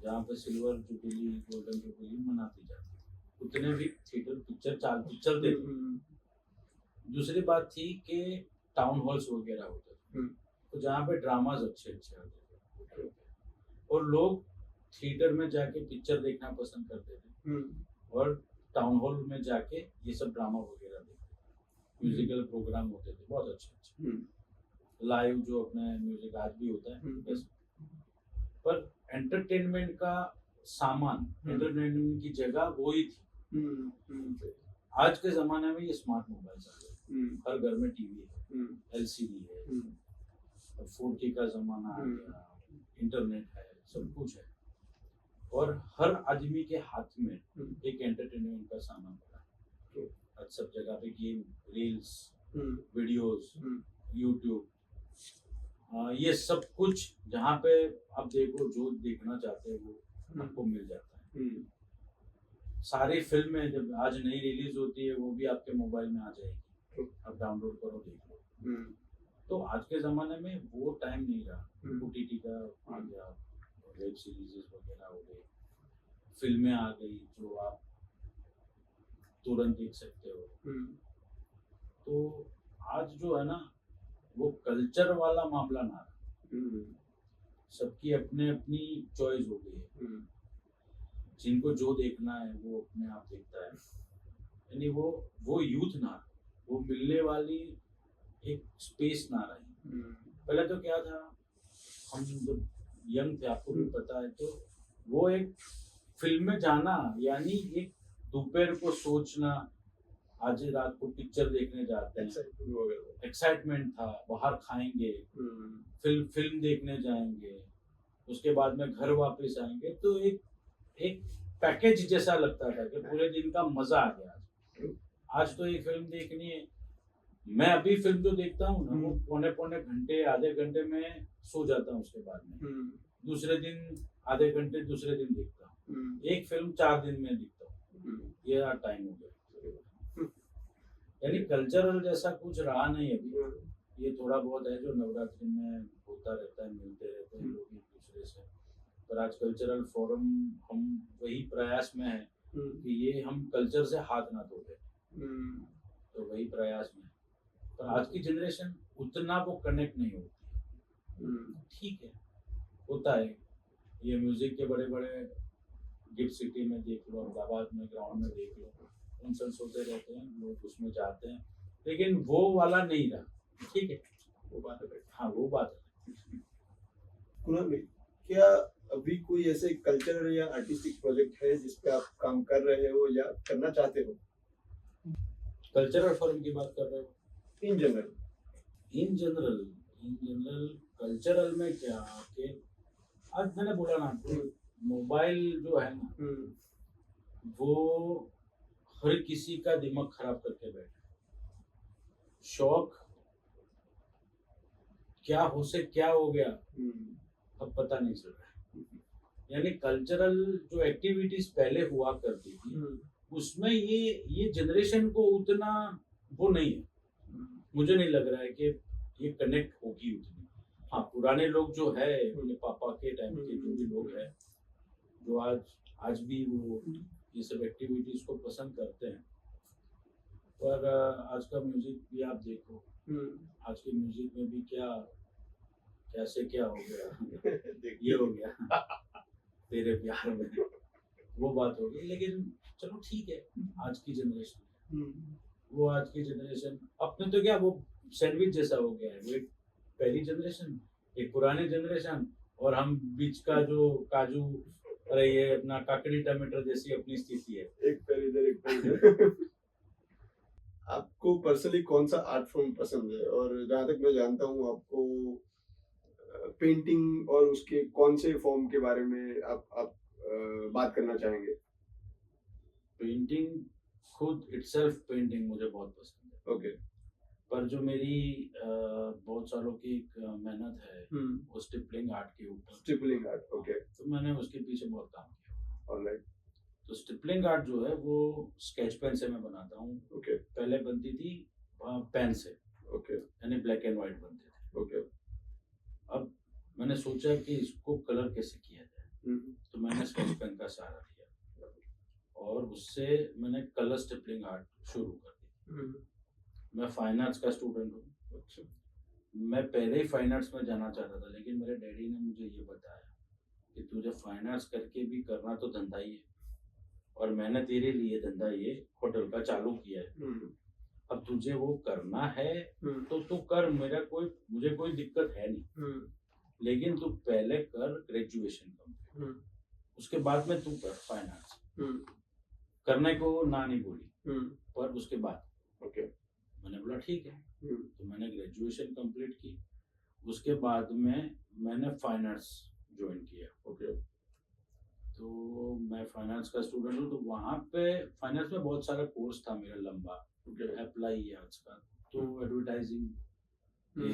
जहाँ पे सिल्वर जुबली, गोल्डन जुबली मनाती जाती, उतने भी थिएटर पिक्चर चलते थे। दूसरी बात थी कि टाउन हॉल्स वगैरह होते थे, तो जहाँ पे ड्रामाज अच्छे अच्छे आते थे, और लोग थिएटर में जाके पिक्चर देखना पसंद करते थे, और टाउन हॉल में जाके ये सब ड्रामा वगैरह देखते, म्यूजिकल प्रोग्राम होते थे बहुत अच्छे अच्छे, लाइव जो अपने म्यूजिक आज भी होता है। पर एंटरटेनमेंट का सामान, एंटरटेनमेंट की जगह वही थी। आज के जमाने में ये स्मार्ट मोबाइल आ गए, हर घर में टीवी है, एलसीडी है, 4K का जमाना आ गया, इंटरनेट है, सब कुछ है, और हर आदमी के हाथ में एक एंटरटेनमेंट का सामान पड़ा है। आज सब जगह पे गेम, रील्स, हम्म, वीडियोस, हम्म, यूट्यूब, ये सब कुछ जहाँ पे आप देखो जो देखना चाहते हो वो आपको मिल जाता है। हम्म, सारी फिल्में जब आज नई रिलीज होती है वो भी आपके मोबाइल में आ जाएगी, आप डाउनलोड करो देख लो। हम्म, तो आज के ज़माने में वो टाइम नहीं रहा। हम्म, OTT का आ गया, वेब सीरीज वगैरह हो गई, फिल्में आ गई जो आप तुरंत देख सकते हो। हम्म, तो आज जो है ना वो कल्चर वाला मामला ना रहा, हम्म, सबकी अपने अपनी चॉइस हो गई है। हम्म, जिनको जो देखना है वो अपने आप देखता है, यानी वो यूथ ना रहा, वो मिलने वाली एक स्पेस ना रही। हम्म, पहले तो क्या था, हम जब यंग थे आपको भी पता है, तो वो एक फिल्म में जाना यानी एक दोपहर को सोचना आज रात को पिक्चर देखने जाते हैं, excitement वगैरह। एक्साइटमेंट था, बाहर खाएंगे, हम्म, फिल्म देखने जाएंगे, उसके बाद में घर वापस आएंगे, तो एक एक पैकेज जैसा लगता था कि पूरे दिन का मजा आ गया। आज तो ये फिल्म देखनी है, मैं अभी फिल्म जो देखता हूँ ना वो पौने पौने घंटे आधे घंटे में सो जाता हूँ, उसके बाद में दूसरे दिन आधे घंटे दूसरे दिन देखता हूँ, एक फिल्म 4 दिन में देखता हूँ, ये टाइम हो गया। यानी कल्चरल जैसा कुछ रहा नहीं अभी, ये थोड़ा बहुत है जो नवरात्रि में होता रहता है, मिलते रहते हैं लोग एक दूसरे से, पर आज कल्चरल फोरम हम वही प्रयास में है कि ये हम कल्चर से हाथ ना धो दें, तो वही प्रयास में। पर आज की जनरेशन उतना वो कनेक्ट नहीं होती। ठीक है, होता है, ये म्यूजिक के बड़े बड़े गिफ्ट सिटी में देख लो, अहमदाबाद में ग्राउंड में देख लो, फंक्शंस होते रहते हैं, लोग उसमें जाते हैं, लेकिन वो वाला नहीं रहा। ठीक है, वो बात है। हाँ वो बात है। कुणाल भाई, क्या अभी कोई ऐसे कल्चरल या आर्टिस्टिक प्रोजेक्ट है जिस पे आप काम कर रहे हो या करना चाहते हो? कल्चरल फोरम की बात कर रहे हो? In general in general cultural में क्या कि आज मैंने बोला ना आपको, मोबाइल जो है ना वो हर किसी का दिमाग खराब करके बैठा। शौक क्या हो से क्या हो गया अब पता नहीं चल रहा है। यानी कल्चरल जो एक्टिविटीज पहले हुआ करती थी उसमें ये जनरेशन को उतना वो नहीं है, मुझे नहीं लग रहा है कि ये कनेक्ट होगी उतनी। हाँ, पुराने लोग जो है अपने पापा के टाइम के जो भी लोग हैं जो आज भी वो ये सब एक्टिविटीज को पसंद करते हैं, पर आज का म्यूजिक भी आप देखो, आज के म्यूजिक में भी कैसे क्या हो गया ये हो गया तेरे प्यार में, वो बात हो गई। लेकिन चलो ठीक है, आज की जनरेशन वो आज की जनरेशन अपने तो क्या वो सैंडविच जैसा हो गया है, वो एक पहली जनरेशन एक पुरानी जनरेशन और हम बीच का जो काजू, अरे ये अपना काकड़ी टमाटर जैसी अपनी स्थिति है, एक पहले इधर एक पहले इधर। आपको पर्सनली कौन सा आर्ट फॉर्म पसंद है? और जहाँ तक मैं जानता हूँ आपको पेंटिंग और उसके कौन से फॉर्म के बारे में आप बात करना चाहेंगे? पेंटिंग खुद इटसेल्फ पेंटिंग मुझे बहुत पसंद है। ओके। पर जो मेरी बहुत सालों की एक मेहनत है वो स्टिपलिंग आर्ट के ऊपर। Stippling art, okay. तो मैंने उसके पीछे बहुत काम किया। ऑलराइट। तो स्टिपलिंग आर्ट जो है वो स्केच पेन से मैं बनाता हूँ। ओके। पहले बनती थी पेन से, ओके। यानी ब्लैक एंड व्हाइट बनते थे। ओके। अब मैंने सोचा कि इसको कलर कैसे किया जाए, तो मैंने स्केच पेन का सहारा लिया और उससे मैंने कलर स्टिपलिंग आर्ट शुरू कर दी। मैं फाइन आर्ट्स का स्टूडेंट हूँ। अच्छा। मैं पहले ही फाइन आर्ट्स में जाना चाहता था, लेकिन मेरे डैडी ने मुझे ये बताया कि तुझे फाइन आर्ट्स करके भी करना तो धंधा ही है और मैंने तेरे लिए धंधा ये होटल का चालू किया है, अब तुझे वो करना है तो तू कर, मुझे कोई दिक्कत है नहीं, लेकिन तू पहले कर ग्रेजुएशन कंप्लीट, उसके बाद में तू कर फाइन आर्ट्स। करने को ना नहीं बोली, पर उसके बाद ओके। मैंने बोला ठीक है, तो मैंने ग्रेजुएशन कंप्लीट की, उसके बाद में मैंने फाइन आर्ट्स ज्वाइन किया। ओके। तो मैं फाइनेंस का स्टूडेंट हूँ, तो वहाँ पे फाइनेंस में बहुत सारा कोर्स था मेरा लंबा, अप्लाई है आज का। तो एडवर्टाइजिंग ये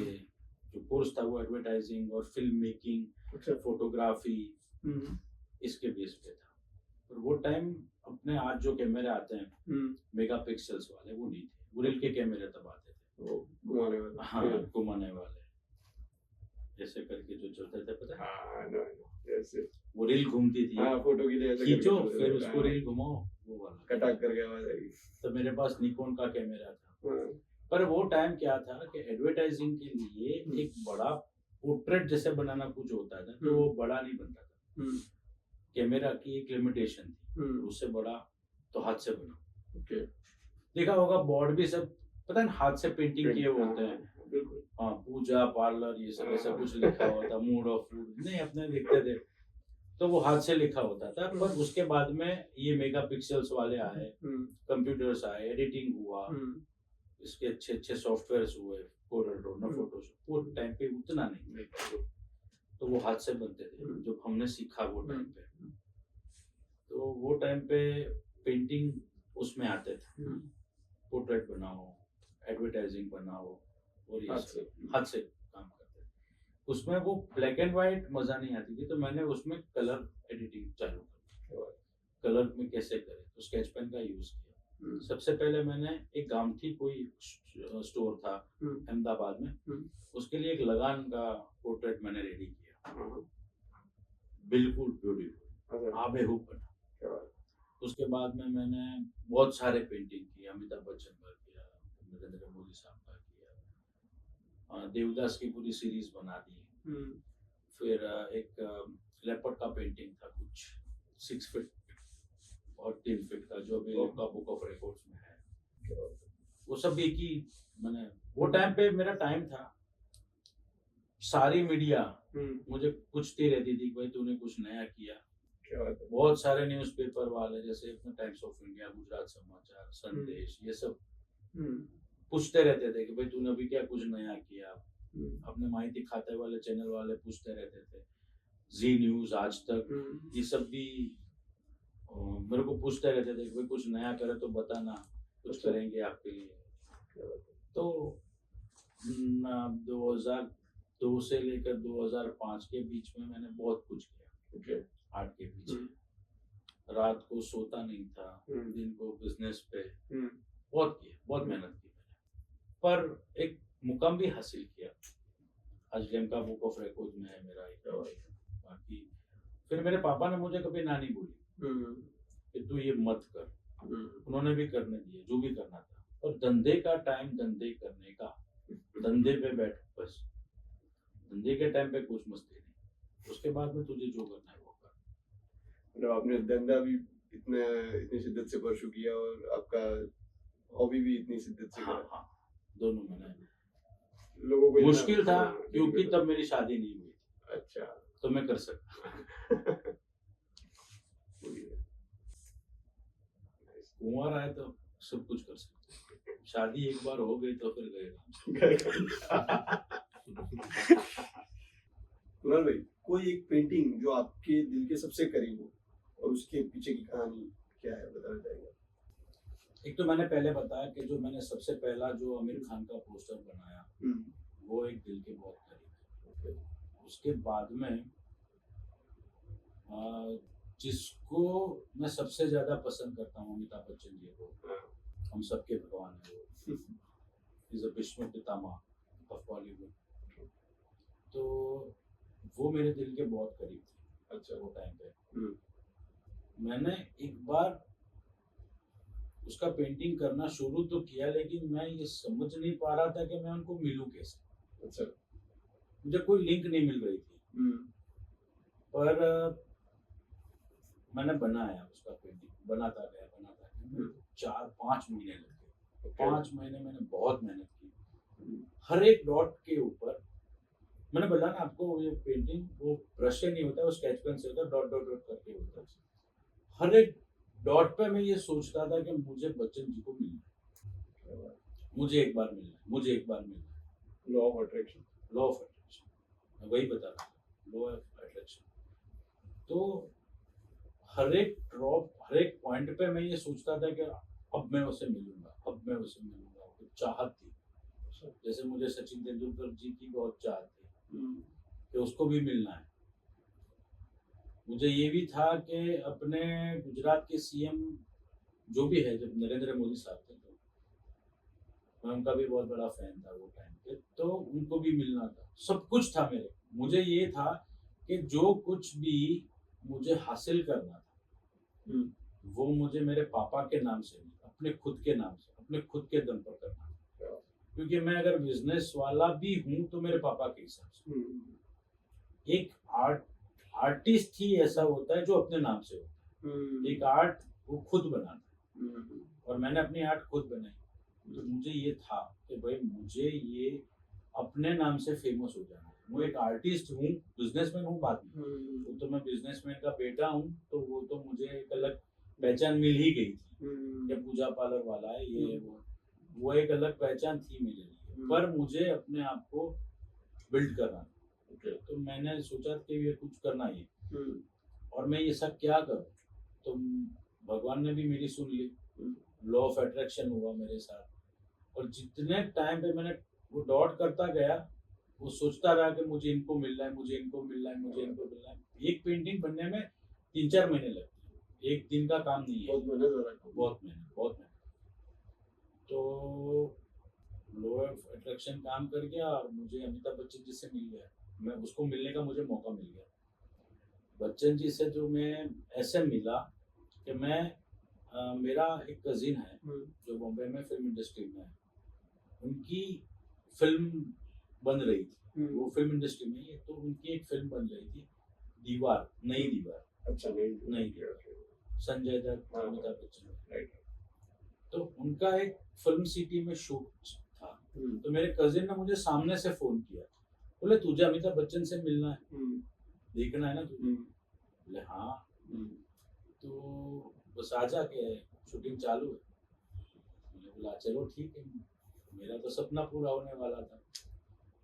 जो कोर्स था वो एडवर्टाइजिंग और फिल्म मेकिंग, अच्छा। फोटोग्राफी, इसके बेस पे था। और वो टाइम अपने आज जो कैमरे आते हैं मेगा पिक्सल्स वाले, वो नहीं थे, वो रील के कैमरे तब आते थे, वो घुमाने वाले। हाँ घुमाने वाले, जैसे करके जो चलते थे, पता है? हाँ, no, जैसे वो रील घूमती थी, हाँ, फोटो के लिए ऐसे खींचो करके फिर चलते थे। उसको हाँ, रील घुमाओ, वो वाला कटाक करके आवाज आएगी। तो मेरे पास निकॉन का कैमरा था। हाँ, पर वो टाइम क्या था कि एडवर्टाइजिंग के लिए एक बड़ा पोर्ट्रेट जैसे बनाना कुछ होता था, तो वो बड़ा नहीं बनता था, कैमरा की एक लिमिटेशन थी, उससे बड़ा तो हाथ से बना। ओके। देखा होगा बोर्ड भी सब, पता है, हाथ से पेंटिंग किए होते हैं। बिल्कुल। हाँ, पूजा पार्लर ये सब ऐसा कुछ लिखा हुआ था, मूड ऑफ फूड नहीं अपने लिखते थे, तो वो हाथ से लिखा होता था। पर उसके बाद में ये मेगा पिक्सल्स वाले आए, कंप्यूटर्स आए, एडिटिंग हुआ, इसके अच्छे अच्छे सॉफ्टवेयर्स हुए, कोरल ड्रो, फोटोशॉप, वो टाइम पे उतना नहीं, तो वो हाथ से बनते थे जब हमने सीखा वो टाइम पे। तो वो टाइम पे पेंटिंग उसमें आते थे, पोर्ट्रेट बनाओ, एडवर्टाइजिंग बनाओ, और ये हाथ से काम करते थे। उसमें वो ब्लैक एंड व्हाइट मजा नहीं आती थी, तो मैंने उसमें कलर एडिटिंग चालू कर, कलर में कैसे करें, तो स्केच पेन का यूज किया। सबसे पहले मैंने एक गामठी कोई स्टोर था अहमदाबाद में, उसके लिए एक लगान का पोर्ट्रेट मैंने रेडी किया, बिल्कुल ब्यूटीफुल, आबेहूब बना। उसके बाद में मैंने बहुत सारे पेंटिंग किए, अमिताभ बच्चन का किया, नरेंद्र मोदी साहब का किया, देवदास की पूरी सीरीज बना दी। फिर एक लेपर्ड का पेंटिंग था कुछ 6 फीट और 3 फीट का, जो अभी लिम्का बुक ऑफ रिकॉर्ड्स में है, वो सब एक ही मैंने। वो टाइम पे मेरा टाइम था, सारी मीडिया मुझे पूछती रहती थी, भाई तूने कुछ नया किया। बहुत सारे न्यूज़पेपर वाले, जैसे टाइम्स ऑफ इंडिया, गुजरात समाचार, संदेश, ये सब पूछते रहते थे कि भाई तूने अभी क्या कुछ नया किया। अपने माहिती खाते वाले चैनल वाले पूछते रहते थे, जी न्यूज, आज तक, ये सब भी मेरे को पूछते रहते थे कि भाई कुछ नया करे तो बताना, कुछ करेंगे आपके लिए। तो 2002 से लेकर 2005 के बीच में मैंने बहुत कुछ किया, आर्ट के पीछे। रात को सोता नहीं था, दिन को बिजनेस पे बहुत किया, बहुत मेहनत की मैंने, पर एक मुकाम भी हासिल किया। आज लिम्का बुक ऑफ रिकॉर्ड में है मेरा एक। बाकी फिर मेरे पापा ने मुझे कभी ना नहीं बोली कि तू ये मत कर, उन्होंने भी करने दिए जो भी करना था, और धंधे का टाइम धंधे करने का, धंधे पे बैठ बस, धंधे के टाइम पे कुछ मस्ती नहीं, उसके बाद में तुझे जो करना है वो कर। मतलब आपने धंधा भी इतनी शिद्दत से परस्यू किया और आपका हॉबी भी इतनी शिद्दत से हाँ, हाँ, दोनों मैंने। लोगों को मुश्किल था क्योंकि तब मेरी शादी नहीं हुई थी। अच्छा, तो मैं कर सकता। कुंवर आए तो सब कुछ कर सकते, शादी एक बार हो गई तो फिर गएगा। कुणाल भाई, कोई एक पेंटिंग जो आपके दिल के सबसे करीब हो और उसके पीछे की कहानी क्या है, बताना चाहेंगे? एक तो मैंने पहले बताया कि जो मैंने सबसे पहला जो आमिर खान का पोस्टर बनाया, वो एक दिल के बहुत करीब है। उसके बाद में जिसको मैं सबसे ज्यादा पसंद करता हूँ, अमिताभ बच्चन जी को, हम सबके भगवान है वो, इज अ विश्व पितामह ऑफ बॉलीवुड, तो वो मेरे दिल के बहुत करीब थे। अच्छा, वो टाइम पे मैंने एक बार उसका पेंटिंग करना शुरू तो किया, लेकिन मैं ये समझ नहीं पा रहा था कि मैं उनको मिलूं कैसे। अच्छा, मुझे कोई लिंक नहीं मिल रही थी। पर मैंने बनाया उसका पेंटिंग, बनाता गया 4-5 महीने लगे। 5 महीने मैंने बहुत मेहनत की, हर एक डॉट के ऊपर। मैंने बोला ना आपको, ये पेंटिंग वो ब्रश से नहीं होता, वो स्केच पेन से होता, डॉट डॉट डॉट करके होता है। हर एक डॉट पे मैं ये सोचता था कि मुझे बच्चन जी को मिलना है, मुझे एक बार मिलना है, मुझे एक बार मिलना है। Law of attraction, law of attraction, मैं वही बता रहा था, लॉ ऑफ अट्रैक्शन। तो हर एक ड्रॉप, हर एक पॉइंट पे मैं ये सोचता था कि अब मैं उसे मिलूंगा, अब मैं उसे मिलूंगा। वो चाहत थी, जैसे मुझे सचिन तेंदुलकर जी की बहुत चाहत थी कि उसको भी मिलना है। मुझे ये भी था कि अपने गुजरात के सीएम जो भी है, जब नरेंद्र मोदी साहब थे, तो मैं उनका भी बहुत बड़ा फैन था वो टाइम पे, तो उनको भी मिलना था। सब कुछ था मेरे, मुझे ये था कि जो कुछ भी मुझे हासिल करना था वो मुझे मेरे पापा के नाम से नहीं, अपने खुद के नाम से, अपने खुद के दम पर करना था। क्योंकि मैं अगर बिजनेस वाला भी हूँ तो मेरे पापा के हिसाब से। एक आर्टिस्ट ही ऐसा होता है जो अपने नाम से होता है। एक आर्ट वो खुद बनाता है, और मैंने अपनी आर्ट खुद बनाई। तो मुझे ये था कि भाई मुझे ये अपने नाम से फेमस हो जाना है। वो एक आर्टिस्ट हूँ, बिजनेसमैन हूँ बाद में, वो तो मैं बिजनेसमैन का बेटा हूँ, तो वो तो मुझे एक अलग पहचान मिल ही गई थी कि पूजा पार्लर वाला है ये वो एक अलग पहचान थी मेरे लिए। पर मुझे अपने आप को बिल्ड करना था, तो मैंने सोचा कि ये कुछ करना ही है, और मैं ये सब क्या करूँ। तो भगवान ने भी मेरी सुन ली, लॉ ऑफ अट्रैक्शन हुआ मेरे साथ, और जितने टाइम पे मैंने वो डॉट करता गया, वो सोचता रहा कि मुझे इनको मिलना है, मुझे इनको मिलना है, मुझे इनको मिलना है। एक पेंटिंग बनने में 3-4 महीने लगते हैं, एक दिन का काम नहीं है, बहुत मेहनत हो रहा है, बहुत मेहनत। तो लॉ ऑफ अट्रैक्शन काम कर गया, और मुझे अमिताभ बच्चन जी से मिल गया, मैं उसको मिलने का मुझे मौका मिल गया। बच्चन जी से जो मैं ऐसे मिला कि मैं मेरा एक कजिन है जो बॉम्बे में फिल्म इंडस्ट्री में है, उनकी फिल्म बन रही थी, वो फिल्म इंडस्ट्री में है, तो उनकी एक फिल्म बन रही थी, दीवार, नई दीवार। अच्छा, नई दीवार, संजय दत्त, अमिताभ बच्चन। तो उनका एक फिल्म सिटी में शूट था, तो मेरे कजिन ने मुझे सामने से फोन किया, बोले तुझे अमिताभ बच्चन से मिलना है, देखना है ना तुझे। बोले हाँ, तो बस आजा के शूटिंग चालू है। मैंने बोला चलो ठीक है, मेरा तो सपना पूरा होने वाला था,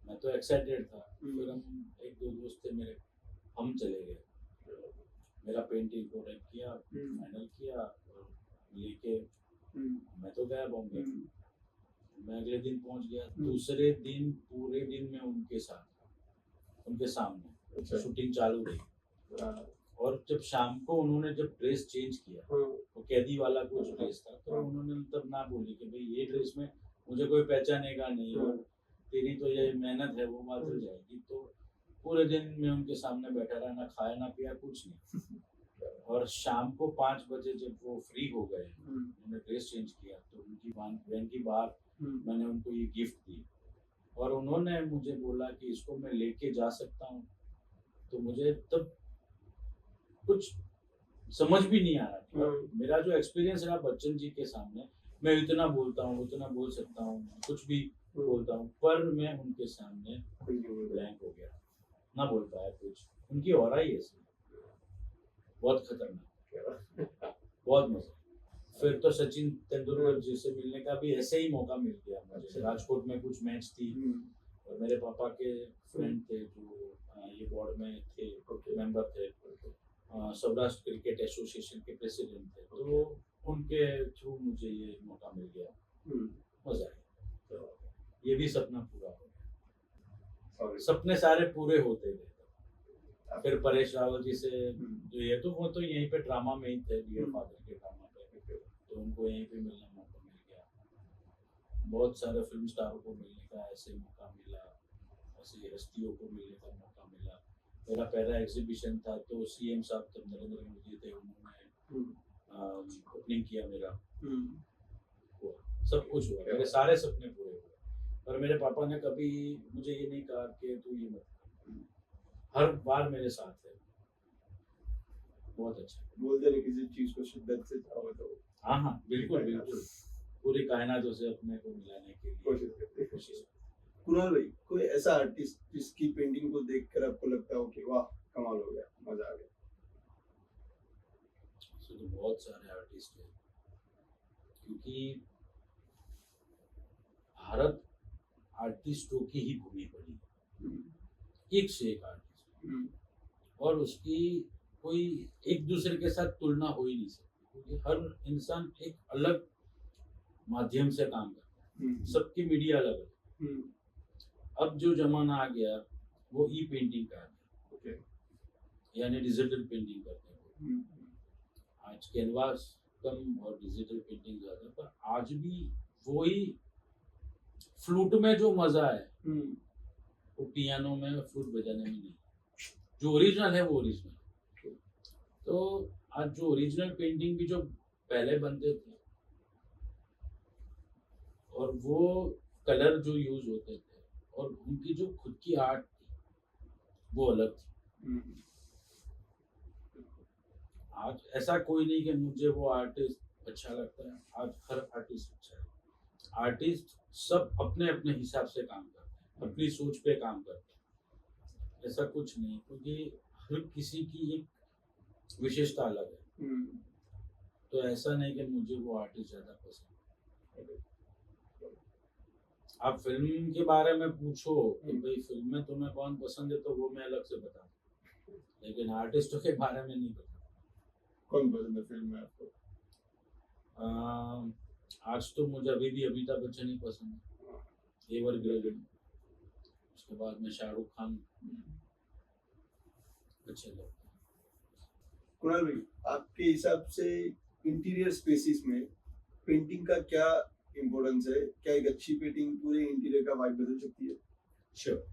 मैं तो एक्साइटेड था। फिर हम एक दो दोस्त थे मेरे, हम चले गए, मेरा पेंटिंग प्रोडक्ट किया, फाइनल किया, और लेके मैं तो गया बॉम्बे। मैं अगले दिन पहुंच गया, दूसरे दिन पूरे दिन में उनके साथ, उनके सामने शूटिंग चालू रही। और जब शाम को उन्होंने जब ड्रेस चेंज किया, वो कैदी वाला कुछ ड्रेस था, तो उन्होंने तब ना बोली कि भाई ये ड्रेस में मुझे कोई पहचानेगा नहीं, और तेरी तो ये मेहनत है वो बात हो जाएगी। तो पूरे दिन मैं उनके सामने बैठा रहा, ना खाया ना पिया, कुछ नहीं। और शाम को 5 बजे जब वो फ्री हो गए, उन्होंने ड्रेस चेंज किया, तो उनकी वैन की बाहर मैंने उनको ये गिफ्ट दी, और उन्होंने मुझे बोला कि इसको मैं लेके जा सकता हूँ। तो मुझे तब कुछ समझ भी नहीं आ रहा था। मेरा जो एक्सपीरियंस रहा बच्चन जी के सामने, मैं इतना बोलता हूँ, उतना बोल सकता हूँ, कुछ भी बोलता हूँ, पर मैं उनके सामने ब्लैंक हो गया, ना बोल पाया कुछ। उनकी ऑरा ही ऐसी, बहुत खतरनाक, बहुत मजा। फिर तो सचिन तेंदुलकर जी से मिलने का भी ऐसे ही मौका मिल गया मुझे। राजकोट में कुछ मैच थी, और मेरे पापा के फ्रेंड थे जो ये बोर्ड में थे, मेंबर थे, सौराष्ट्र क्रिकेट एसोसिएशन के प्रेसिडेंट थे, तो उनके थ्रू मुझे ये मौका मिल गया, मजा आया। तो ये भी सपना पूरा हो गया, सपने सारे पूरे होते गए। फिर परेश रावल जी से जो ये, तो वो तो यहीं पे ड्रामा में ही थे, डियर फादर के ड्रामा पे, तो उनको यहीं पे मिलना मौका मिल गया। बहुत सारे फिल्म स्टारों को मिलने का ऐसे मौका मिला, ऐसी हस्तियों को मिलने का मौका मिला। मेरा पहला एग्जीबिशन था, तो सीएम साहब तब नरेंद्र मोदी थे, उन्होंने ओपनिंग किया मेरा, सब कुछ हुआ, मेरे सारे सपने पूरे हुए। पर मेरे पापा ने कभी मुझे ये नहीं कहा कि तू ये मत, हर बार मेरे साथ है। बहुत अच्छा बोलते हैं, किसी चीज को शिद्दत से चाहो तो हाँ बिल्कुल बिल्कुल, पूरी कायनात से अपने को मिलाने की कोशिश। कुणाल भाई, कोई ऐसा आर्टिस्ट जिसकी पेंटिंग को देखकर आपको लगता हो कि वाह कमाल हो गया, मजा आ गया? तो बहुत सारे आर्टिस्ट हैं, क्योंकि भारत आर्टिस्टों की ही भूमि पड़ी, एक से एक आर्टिस्ट, और उसकी कोई एक दूसरे के साथ तुलना हो ही नहीं सकती, क्योंकि हर इंसान एक अलग माध्यम से काम करता है, सबकी मीडिया अलग है। अब जो जमाना आ गया वो ई पेंटिंग का आ गया, यानी डिजिटल पेंटिंग करते हैं। आज कैनवास कम और डिजिटल पेंटिंग ज्यादा, पर आज भी वही फ्लूट में जो मजा है वो पियानो में और फ्लूट बजाने में नहीं। जो ओरिजिनल है वो ओरिजिनल। तो आज जो ओरिजिनल पेंटिंग भी जो पहले बनते थे और वो कलर जो यूज होते थे और उनकी जो खुद की आर्ट थी वो अलग थी। आज ऐसा कोई नहीं कि मुझे वो आर्टिस्ट अच्छा लगता है, आज हर आर्टिस्ट अच्छा है। आर्टिस्ट सब अपने अपने हिसाब से काम करते हैं, अपनी सोच पे काम करते हैं, ऐसा कुछ नहीं, क्योंकि हर किसी की एक विशेषता अलग है। तो ऐसा नहीं कि मुझे वो आर्टिस्ट ज्यादा पसंद है। आप फिल्म के बारे में पूछो कि भाई फिल्म में तुम्हें कौन पसंद है, तो वो मैं अलग से बता, लेकिन आर्टिस्टों के बारे में नहीं पता। कौन पसंद है फिल्म में आपको? आज तो मुझे अभी भी अमिताभ बच्चन ही पसंद है, एवरग्रीन। उसके बाद में शाहरुख खान अच्छे लगते हैं। कुणाल भाई, आपके हिसाब से इंटीरियर स्पेसिस में पेंटिंग का क्या इम्पोर्टेंस है? क्या एक अच्छी पेंटिंग पूरे इंटीरियर का वाइब बदल सकती है? श्योर।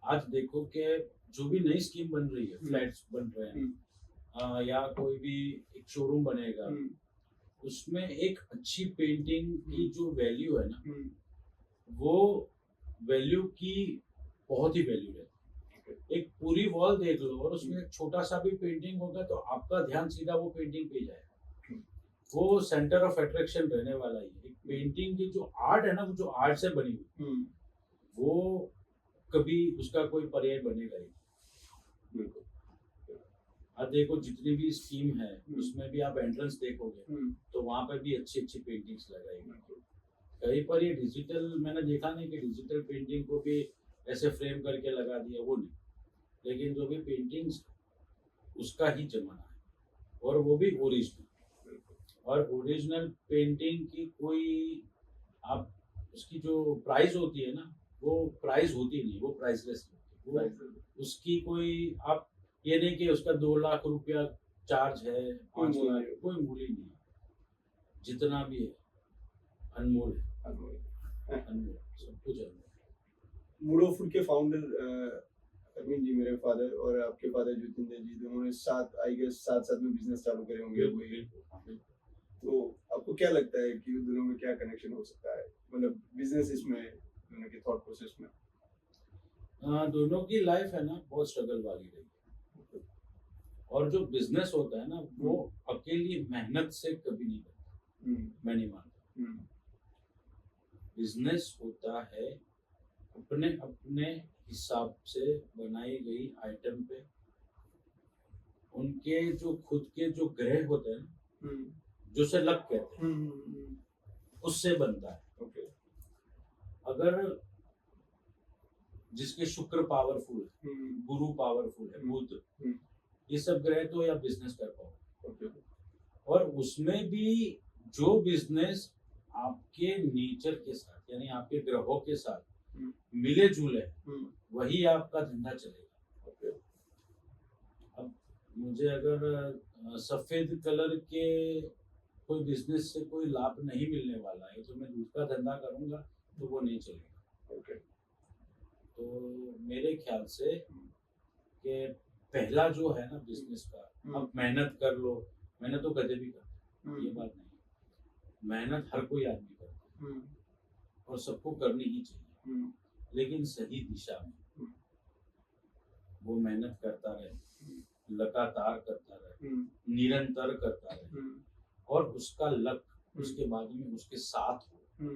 आज देखो कि जो भी नई स्कीम बन रही है, फ्लैट्स बन रहे हैं, या कोई भी एक शोरूम बनेगा, उसमें एक अच्छी पेंटिंग की जो वैल्यू है ना, वो वैल्यू की बहुत ही वैल्यू है। एक पूरी वॉल देख लो और उसमें एक छोटा सा भी पेंटिंग होगा तो आपका ध्यान सीधा वो पेंटिंग पे जाएगा, वो सेंटर ऑफ अट्रैक्शन रहने वाला ही है। एक पेंटिंग की जो आर्ट है ना, वो जो आर्ट से बनी हुई, वो कभी उसका कोई पर्याय बनेगा ही। अब देखो जितनी भी स्कीम है उसमें भी आप एंट्रेंस देखोगे तो वहां पर भी अच्छी अच्छी पेंटिंग्स लगाई। कहीं पर ये डिजिटल मैंने देखा नहीं कि डिजिटल पेंटिंग को भी ऐसे फ्रेम करके लगा दिया, वो नहीं, लेकिन जो भी पेंटिंग्स उसका ही जमाना है, और वो भी ओरिजिनल। और ओरिजिनल पेंटिंग की कोई आप उसकी जो प्राइस होती है ना, वो प्राइस होती नहीं, वो प्राइसलेस होती है। वो उसकी कोई आप ये नहीं कि उसका 2 लाख रुपया चार्ज है, 5 लाख, कोई मूल्य नहीं है। जितना भी है अनमोल है, अनमोल, सब कुछ अनमोल। मूड ऑफ फूड के फाउंडर अरविंद जी, मेरे फादर, और आपके फादर जितेंद्र जी, दोनों ने साथ में बिजनेस चालू करे होंगे। तो आपको क्या लगता है कि दोनों में क्या कनेक्शन हो सकता है, मतलब बिजनेस इसमें दोनों के थॉट प्रोसेस में? दोनों की लाइफ है ना बहुत स्ट्रगल वाली रही है, और जो बिजनेस होता है ना वो अकेली मेहनत से कभी नहीं बनता, मैं नहीं मानता। बिजनेस होता है अपने अपने हिसाब से बनाई गई आइटम पे, उनके जो खुद के जो ग्रह होते हैं ना, जो से लक कहते हैं, उससे बनता है। अगर जिसके शुक्र पावरफुल है, गुरु पावरफुल है, बुध, ये सब ग्रह तो या बिजनेस कर पाओ। और उसमें भी जो बिजनेस आपके नेचर के साथ यानी आपके ग्रहों के साथ मिले जुले, वही आपका धंधा चलेगा। अब मुझे अगर सफेद कलर के कोई बिजनेस से कोई लाभ नहीं मिलने वाला है तो मैं दूध का धंधा करूंगा तो वो नहीं चलेगा। तो मेरे ख्याल से कि पहला जो है ना बिजनेस का, अब मेहनत कर लो, मेहनत तो कदे भी करते, ये बात नहीं, मेहनत हर कोई आदमी करता है और सबको करनी ही चाहिए, लेकिन सही दिशा में वो मेहनत करता रहे, लगातार करता रहे, निरंतर करता रहे, और उसका लक उसके बाद में उसके साथ हो,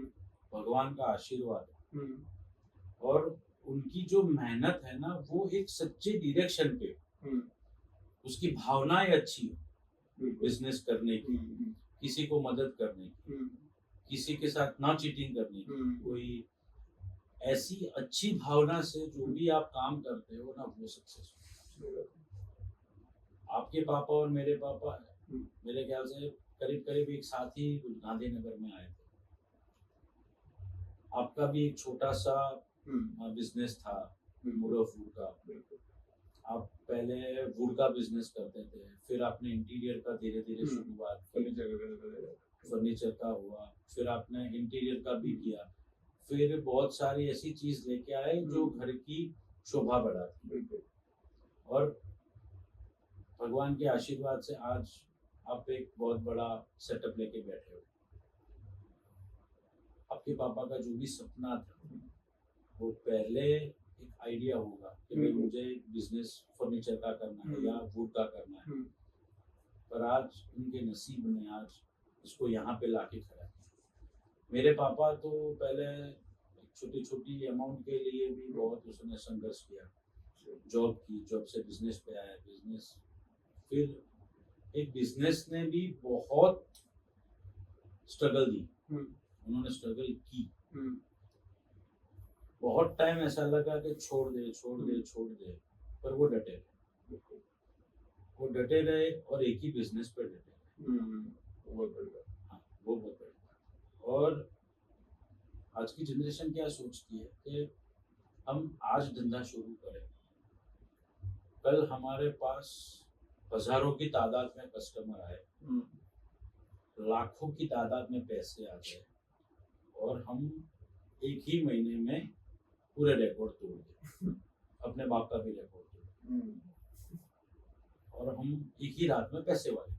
भगवान का आशीर्वाद हो, और उनकी जो मेहनत है ना वो एक सच्चे डायरेक्शन पे, उसकी भावनाएं अच्छी हो बिजनेस करने की, किसी को मदद करने की, किसी के साथ ना चीटिंग करने की, कोई ऐसी अच्छी भावना से जो भी आप काम करते हो ना वो सक्सेसफुल। आपके पापा और मेरे पापा हम्म। मेरे ख्याल से करीब करीब एक साथ ही गांधीनगर में आए थे। आपका भी एक छोटा सा बिजनेस था मूड ऑफ वुड का। बिल्कुल। आप पहले वुड का बिजनेस करते थे, फिर आपने इंटीरियर का धीरे धीरे शुरुआत की, फर्नीचर का हुआ, फिर आपने इंटीरियर का भी किया, फिर बहुत सारी ऐसी चीज लेके आए जो घर की शोभा बढ़ाती। बिल्कुल। और भगवान के आशीर्वाद से आज आप एक बहुत बड़ा सेटअप लेके बैठे हो। आपके पापा का जो भी सपना था वो पहले एक आइडिया होगा कि भाई मुझे बिजनेस फर्नीचर का करना है या वुड का करना है, पर आज उनके नसीब ने आज इसको यहाँ पे लाके खड़ा किया। मेरे पापा तो पहले छोटी छोटी अमाउंट के लिए भी बहुत उसने संघर्ष किया, जॉब की, जॉब से बिजनेस पे आया, बिजनेस, फिर एक बिजनेस ने भी बहुत स्ट्रगल दी, उन्होंने स्ट्रगल की। बहुत टाइम ऐसा लगा कि छोड़ दे, पर वो डटे रहे, वो डटे रहे और एक ही बिजनेस पर डटे रहे। बहुत बढ़िया। हाँ, वो बहुत बढ़िया। और आज की जनरेशन क्या सोचती है कि हम आज धंधा शुरू करें, कल हमारे पास हजारों की तादाद में कस्टमर आए, लाखों की तादाद में पैसे आ जाए और हम एक ही महीने में पूरे रिकॉर्ड तोड़ दें, अपने बाप का भी रिकॉर्ड तोड़ दें, और हम एक ही रात में पैसे वाले।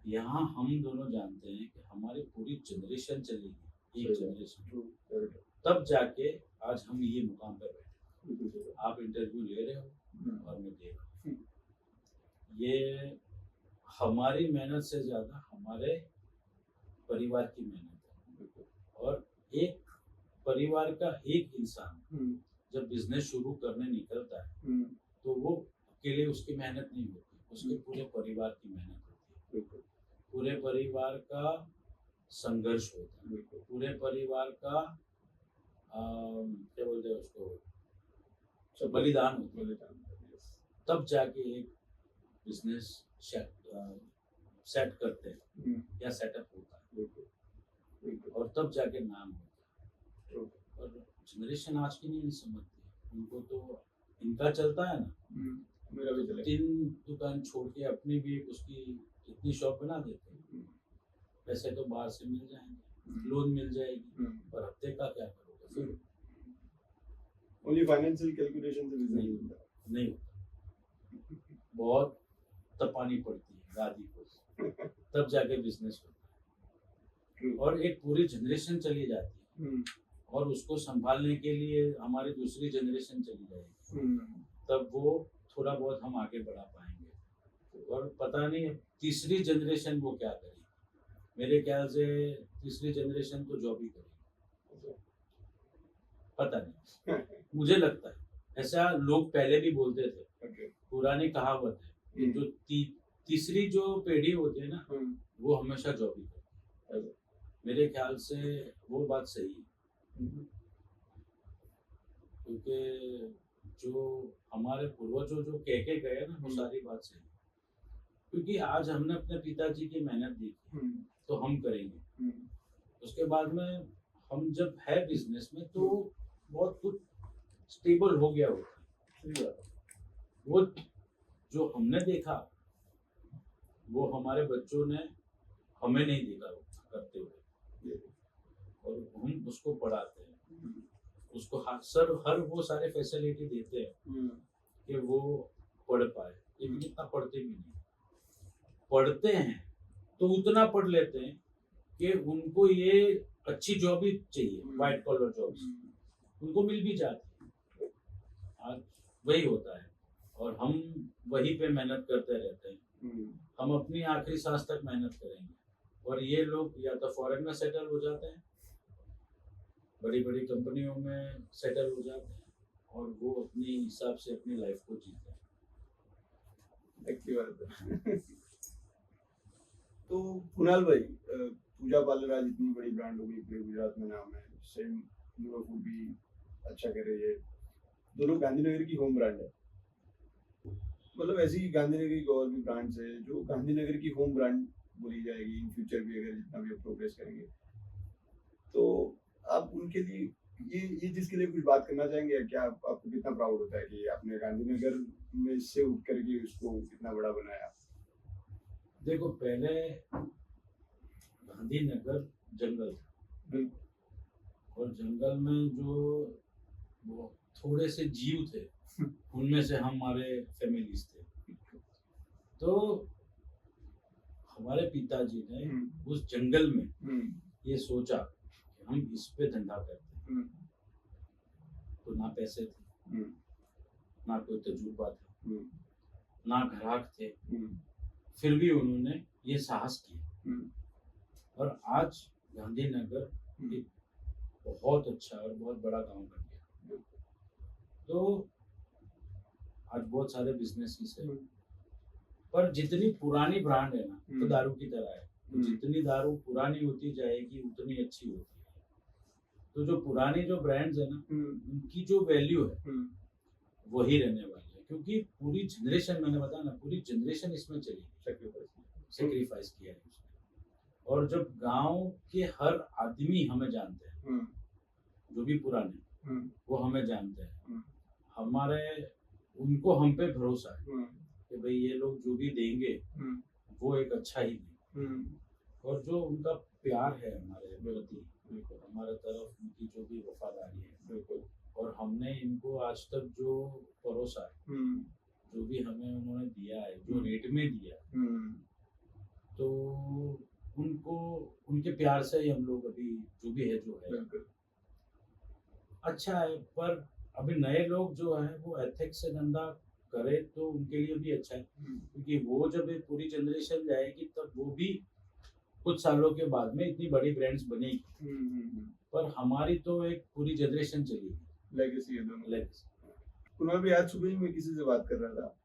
यहाँ हम दोनों जानते हैं कि हमारी पूरी जनरेशन चलेगी, एक जनरेशन, तब जाके आज हम ये मुकाम पे बैठे। आप इंटरव्यू ले रहे हो और मैं दे रहा हूँ। ये हमारी मेहनत से ज्यादा हमारे परिवार की मेहनत है। और एक परिवार का एक इंसान जब बिजनेस शुरू करने निकलता है तो वो अकेले उसकी मेहनत नहीं होती, उसके पूरे परिवार की मेहनत होती है, पूरे परिवार का संघर्ष होता है, पूरे परिवार का क्या बोलते हैं उसको, बलिदान होता है। तब जाके एक बिजनेस सेट करते हैं या सेटअप होता है, और तब जाके नाम होता है। और जनरेशन आज की नहीं समझती, उनको तो इनका चलता है ना, मेरा भी चलेगा। 3 दुकान छोड़ के अपनी भी उसकी इतनी शॉप बना देते हैं, पैसे तो बाहर से मिल जाएंगे, लोन मिल जाएगी, पर हफ्ते का क्या करोगे फिर? ओनली फाइनेंशियल कैलकुलेशन से बिजनेस नहीं होता, बहुत तपानी पड़ती है दादी को, तब जाके बिजनेस होता है। और एक पूरी जनरेशन चली जाती है और उसको संभालने के लिए हमारी दूसरी जनरेशन चली जाएगी, तब वो थोड़ा बहुत हम आगे बढ़ा पाएंगे। और पता नहीं तीसरी जनरेशन वो क्या करेगी, मेरे ख्याल से तीसरी जनरेशन तो जॉब ही करेगी, पता नहीं, मुझे लगता है ऐसा लोग पहले भी बोलते थे। पुरानी कहावत है, जो तीसरी जो पीढ़ी होती है ना, वो हमेशा जॉब ही करती है। मेरे ख्याल से वो बात सही है, क्योंकि जो हमारे पूर्वजों जो कह के गए ना, वो सारी बात सही है। क्योंकि आज हमने अपने पिताजी की मेहनत देखी, तो हम करेंगे। उसके बाद में हम जब है बिजनेस में तो बहुत कुछ स्टेबल हो गया होता है। वो जो हमने देखा वो हमारे बच्चों ने हमें नहीं देखा करते हुए, और हम उसको पढ़ाते हैं, उसको हर वो सारे फैसिलिटी देते हैं कि वो पढ़ पाए, लेकिन इतना पढ़ते भी नहीं। पढ़ते हैं तो उतना पढ़ लेते हैं कि उनको ये अच्छी जॉब ही चाहिए, व्हाइट कॉलर जॉब्स उनको मिल भी जाती है। आज वही होता है और हम वही पे मेहनत करते रहते हैं। हम अपनी आखिरी सांस तक मेहनत करेंगे, और ये लोग या तो फॉरेन में सेटल हो जाते हैं, बड़ी बड़ी कंपनियों में सेटल हो जाते हैं, और वो अपने हिसाब से अपनी लाइफ को जीते हैं। अच्छी बात है। तो कुणाल भाई, पूजा पार्लर आज इतनी बड़ी ब्रांड हो गई, पूरे गुजरात में नाम है, सेम न्यूरो फूड भी अच्छा कर रही है, दोनों गांधीनगर की होम ब्रांड है। मतलब ऐसी गांधीनगर की और भी ब्रांड्स है जो गांधीनगर की होम ब्रांड बोली जाएगी इन फ्यूचर भी, अगर जितना भी प्रोग्रेस करेंगे तो आप उनके लिए ये चीज के लिए कुछ बात करना चाहेंगे क्या? आपको कितना प्राउड होता है कि आपने गांधीनगर में से उठ करके उसको इतना बड़ा बनाया? देखो, पहले गांधीनगर जंगल था, बिल्कुल। और जंगल में जो वो थोड़े से जीव थे, उनमें से हमारे फैमिलीज थे। तो हमारे पिताजी ने उस जंगल में ये सोचा कि हम इस पे धंधा करते हैं। तो ना पैसे थे, ना कोई तजुर्बा था, ना ग्राहक थे, फिर भी उन्होंने ये साहस किया, और आज गांधीनगर एक बहुत अच्छा और बहुत बड़ा गांव बन गया। तो आज बहुत सारे बिजनेसेस है, पर जितनी पुरानी ब्रांड है ना, तो दारू की तरह है, तो जितनी दारू पुरानी होती जाएगी उतनी अच्छी होती है। तो जो पुरानी जो ब्रांड्स है ना, उनकी जो वैल्यू है वही रहने वाली है, क्योंकि पूरी जनरेशन, मैंने बताया ना, पूरी जनरेशन इसमें चली, सेक्रीफाइस किया है उसने। और जब गांव के हर आदमी हमें जानते हैं, जो भी पुराने वो हमें जानते हैं, हमारे उनको हम पे भरोसा है कि भाई ये लोग जो भी देंगे वो एक अच्छा ही देंगे। और जो उनका प्यार है हमारे प्रति, हमारे तरफ उनकी जो भी वफादारी है, और हमने इनको आज तक जो परोसा है, जो भी हमें उन्होंने दिया है, जो रेट में दिया है, तो उनको, उनके प्यार से ही हम लोग अभी जो भी है जो है अच्छा है। पर अभी नए लोग जो हैं वो एथिक्स से धंधा करे तो उनके लिए भी अच्छा है, क्योंकि वो जब एक पूरी जनरेशन जाएगी तब वो भी कुछ सालों के बाद में इतनी बड़ी ब्रांड्स बनेगी। पर हमारी तो एक पूरी जनरेशन चली, लेगेसी है दोनों। लेगेसी। कुणाल भी आज सुबह ही मैं किसी से बात कर रहा था,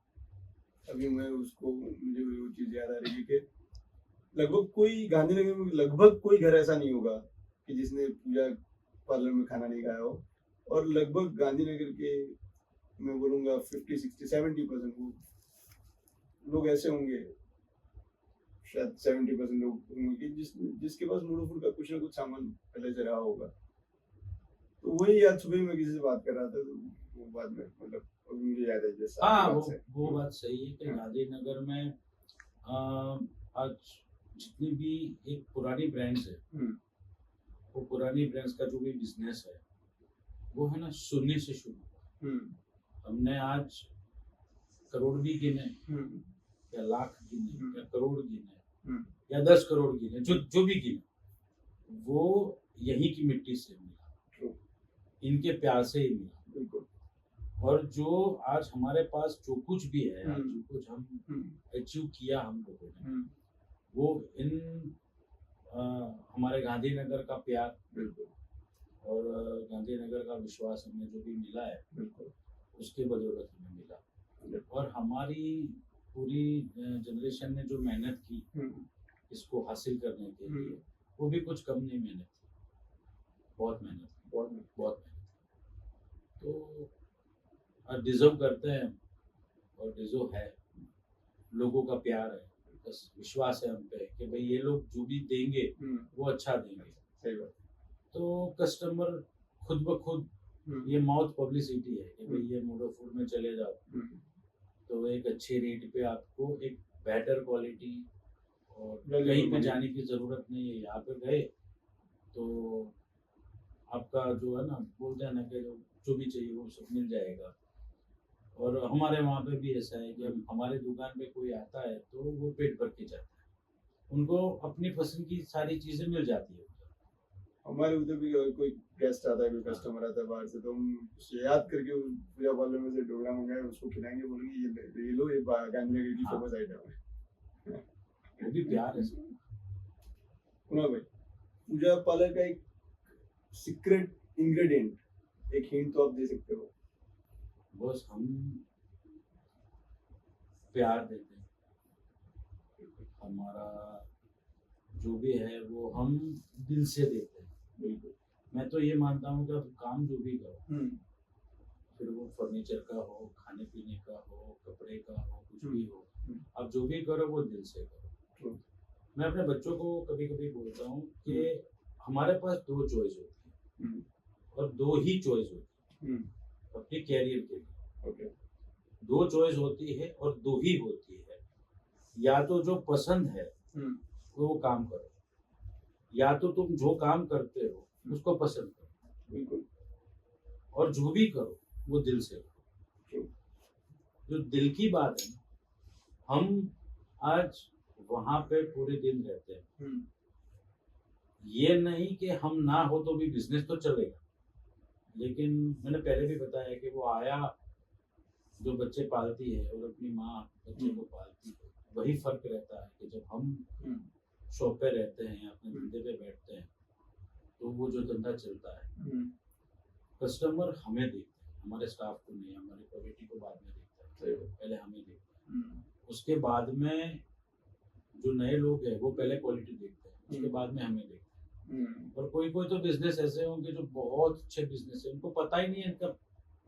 अभी मैं उसको, मुझे वो चीज याद आ रही है कि लगभग कोई गांधीनगर में लगभग कोई घर ऐसा नहीं होगा कि जिसने पूजा पार्लर में खाना नहीं खाया हो, और लगभग गांधीनगर के मैं बोलूंगा 50, 60, 70% लोग ऐसे होंगे, शायद 70% लोग होंगे कि जिसके पास मूड फूड का कुछ ना कुछ सामान पहले से रहा होगा। तो वही आज सुबह मैं किसी से बात कर रहा था, तो वो बाद में मतलब अभी मुझे याद है जैसा। हाँ, वो बात सही है कि गांधीनगर में आज जितनी भी एक पुरानी ब्रांड्स है, वो पुरानी ब्रांड्स का जो भी बिजनेस है वो है ना शून्य से शुरू। हमने आज करोड़ भी गिने, या लाख गिने, या करोड़ गिने, या 10 करोड़ गिने, जो भी गिने, वो यही की मिट्टी से मिला, इनके प्यार से ही मिला। और जो आज हमारे पास जो कुछ भी है, आज जो कुछ हम अचीव किया हम लोगों ने, वो इन हमारे गांधीनगर का प्यार और गांधीनगर का विश्वास हमें जो भी मिला है, उसके बदौलत हमें मिला। और हमारी पूरी जनरेशन ने जो मेहनत की इसको हासिल करने के लिए, वो भी कुछ कम नहीं मेहनत थी, बहुत मेहनत। तो डिजर्व करते हैं, और डिजर्व है, लोगों का प्यार है, बस विश्वास है हम पे कि भाई ये लोग जो भी देंगे वो अच्छा देंगे। सही बात। तो कस्टमर खुद ब खुद, ये माउथ पब्लिसिटी है कि भाई ये मोडो फूड में चले जाओ, तो एक अच्छे रेट पे आपको एक बेटर क्वालिटी, और कहीं पे जाने की जरूरत नहीं है, यहाँ पे गए तो आपका जो है ना, बोलते हैं ना कि जो भी चाहिए वो सब मिल जाएगा। और हमारे वहाँ पे भी ऐसा है कि हमारे दुकान पे कोई आता है तो वो पेट भर के जाता है, उनको अपनी पसंद की सारी चीजें मिल जाती है। हमारे उधर भी अगर कोई गेस्ट आता है, कोई कस्टमर आता है बाहर से, तो हम उससे याद करके पूजा पार्लर में से ढोकला मंगाए उसको खिलाएंगे, बोलेंगे ये लो, ये गांधीनगर की फेमस आइटम है। वो भी प्यार है। कुणाल भाई, पूजा पार्लर का एक सीक्रेट इंग्रेडिएंट, एक हिंट तो आप दे सकते हो? बस हम प्यार देते हैं, हमारा जो भी है वो हम दिल से देते हैं। बिल्कुल। मैं तो ये मानता हूँ कि आप काम जो भी करो, फिर वो फर्नीचर का हो, खाने पीने का हो, कपड़े का हो, भी हो, हम्म। आप जो भी करो वो दिल से करो। True. मैं अपने बच्चों को कभी कभी बोलता हूँ कि हमारे पास दो चॉइस होती है हम्म, और दो ही चॉइस होती हम्म, है अपने कैरियर के लिए। okay. दो चॉइस होती है और दो ही होती है। या तो जो पसंद है हम्म, वो काम करो, या तो तुम जो काम करते हो उसको पसंद करो, बिल्कुल। और जो भी करो वो दिल से करो। True. जो दिल की बात है ना, हम आज वहां पे पूरे दिन रहते हैं। हम्म, ये नहीं कि हम ना हो तो भी बिजनेस तो चलेगा, लेकिन मैंने पहले भी बताया कि वो आया जो बच्चे पालती है और अपनी माँ बच्चे को पालती है, वही फर्क रहता है कि जब हम हम्म, शॉप पे रहते हैं या अपने धंधे पे बैठते हैं तो वो जो धंधा चलता है, हम्म, कस्टमर हमें देखते हैं, हमारे स्टाफ को नहीं, हमारी क्वालिटी को बाद में देखता है, सही बात। पहले हमें देखता है। हम्म, उसके बाद में जो नए लोग हैं वो पहले क्वालिटी देखते हैं, उसके बाद में हमें देखते हैं। और कोई कोई तो बिजनेस ऐसे होंगे जो बहुत अच्छे बिजनेस है, उनको पता ही नहीं है इनका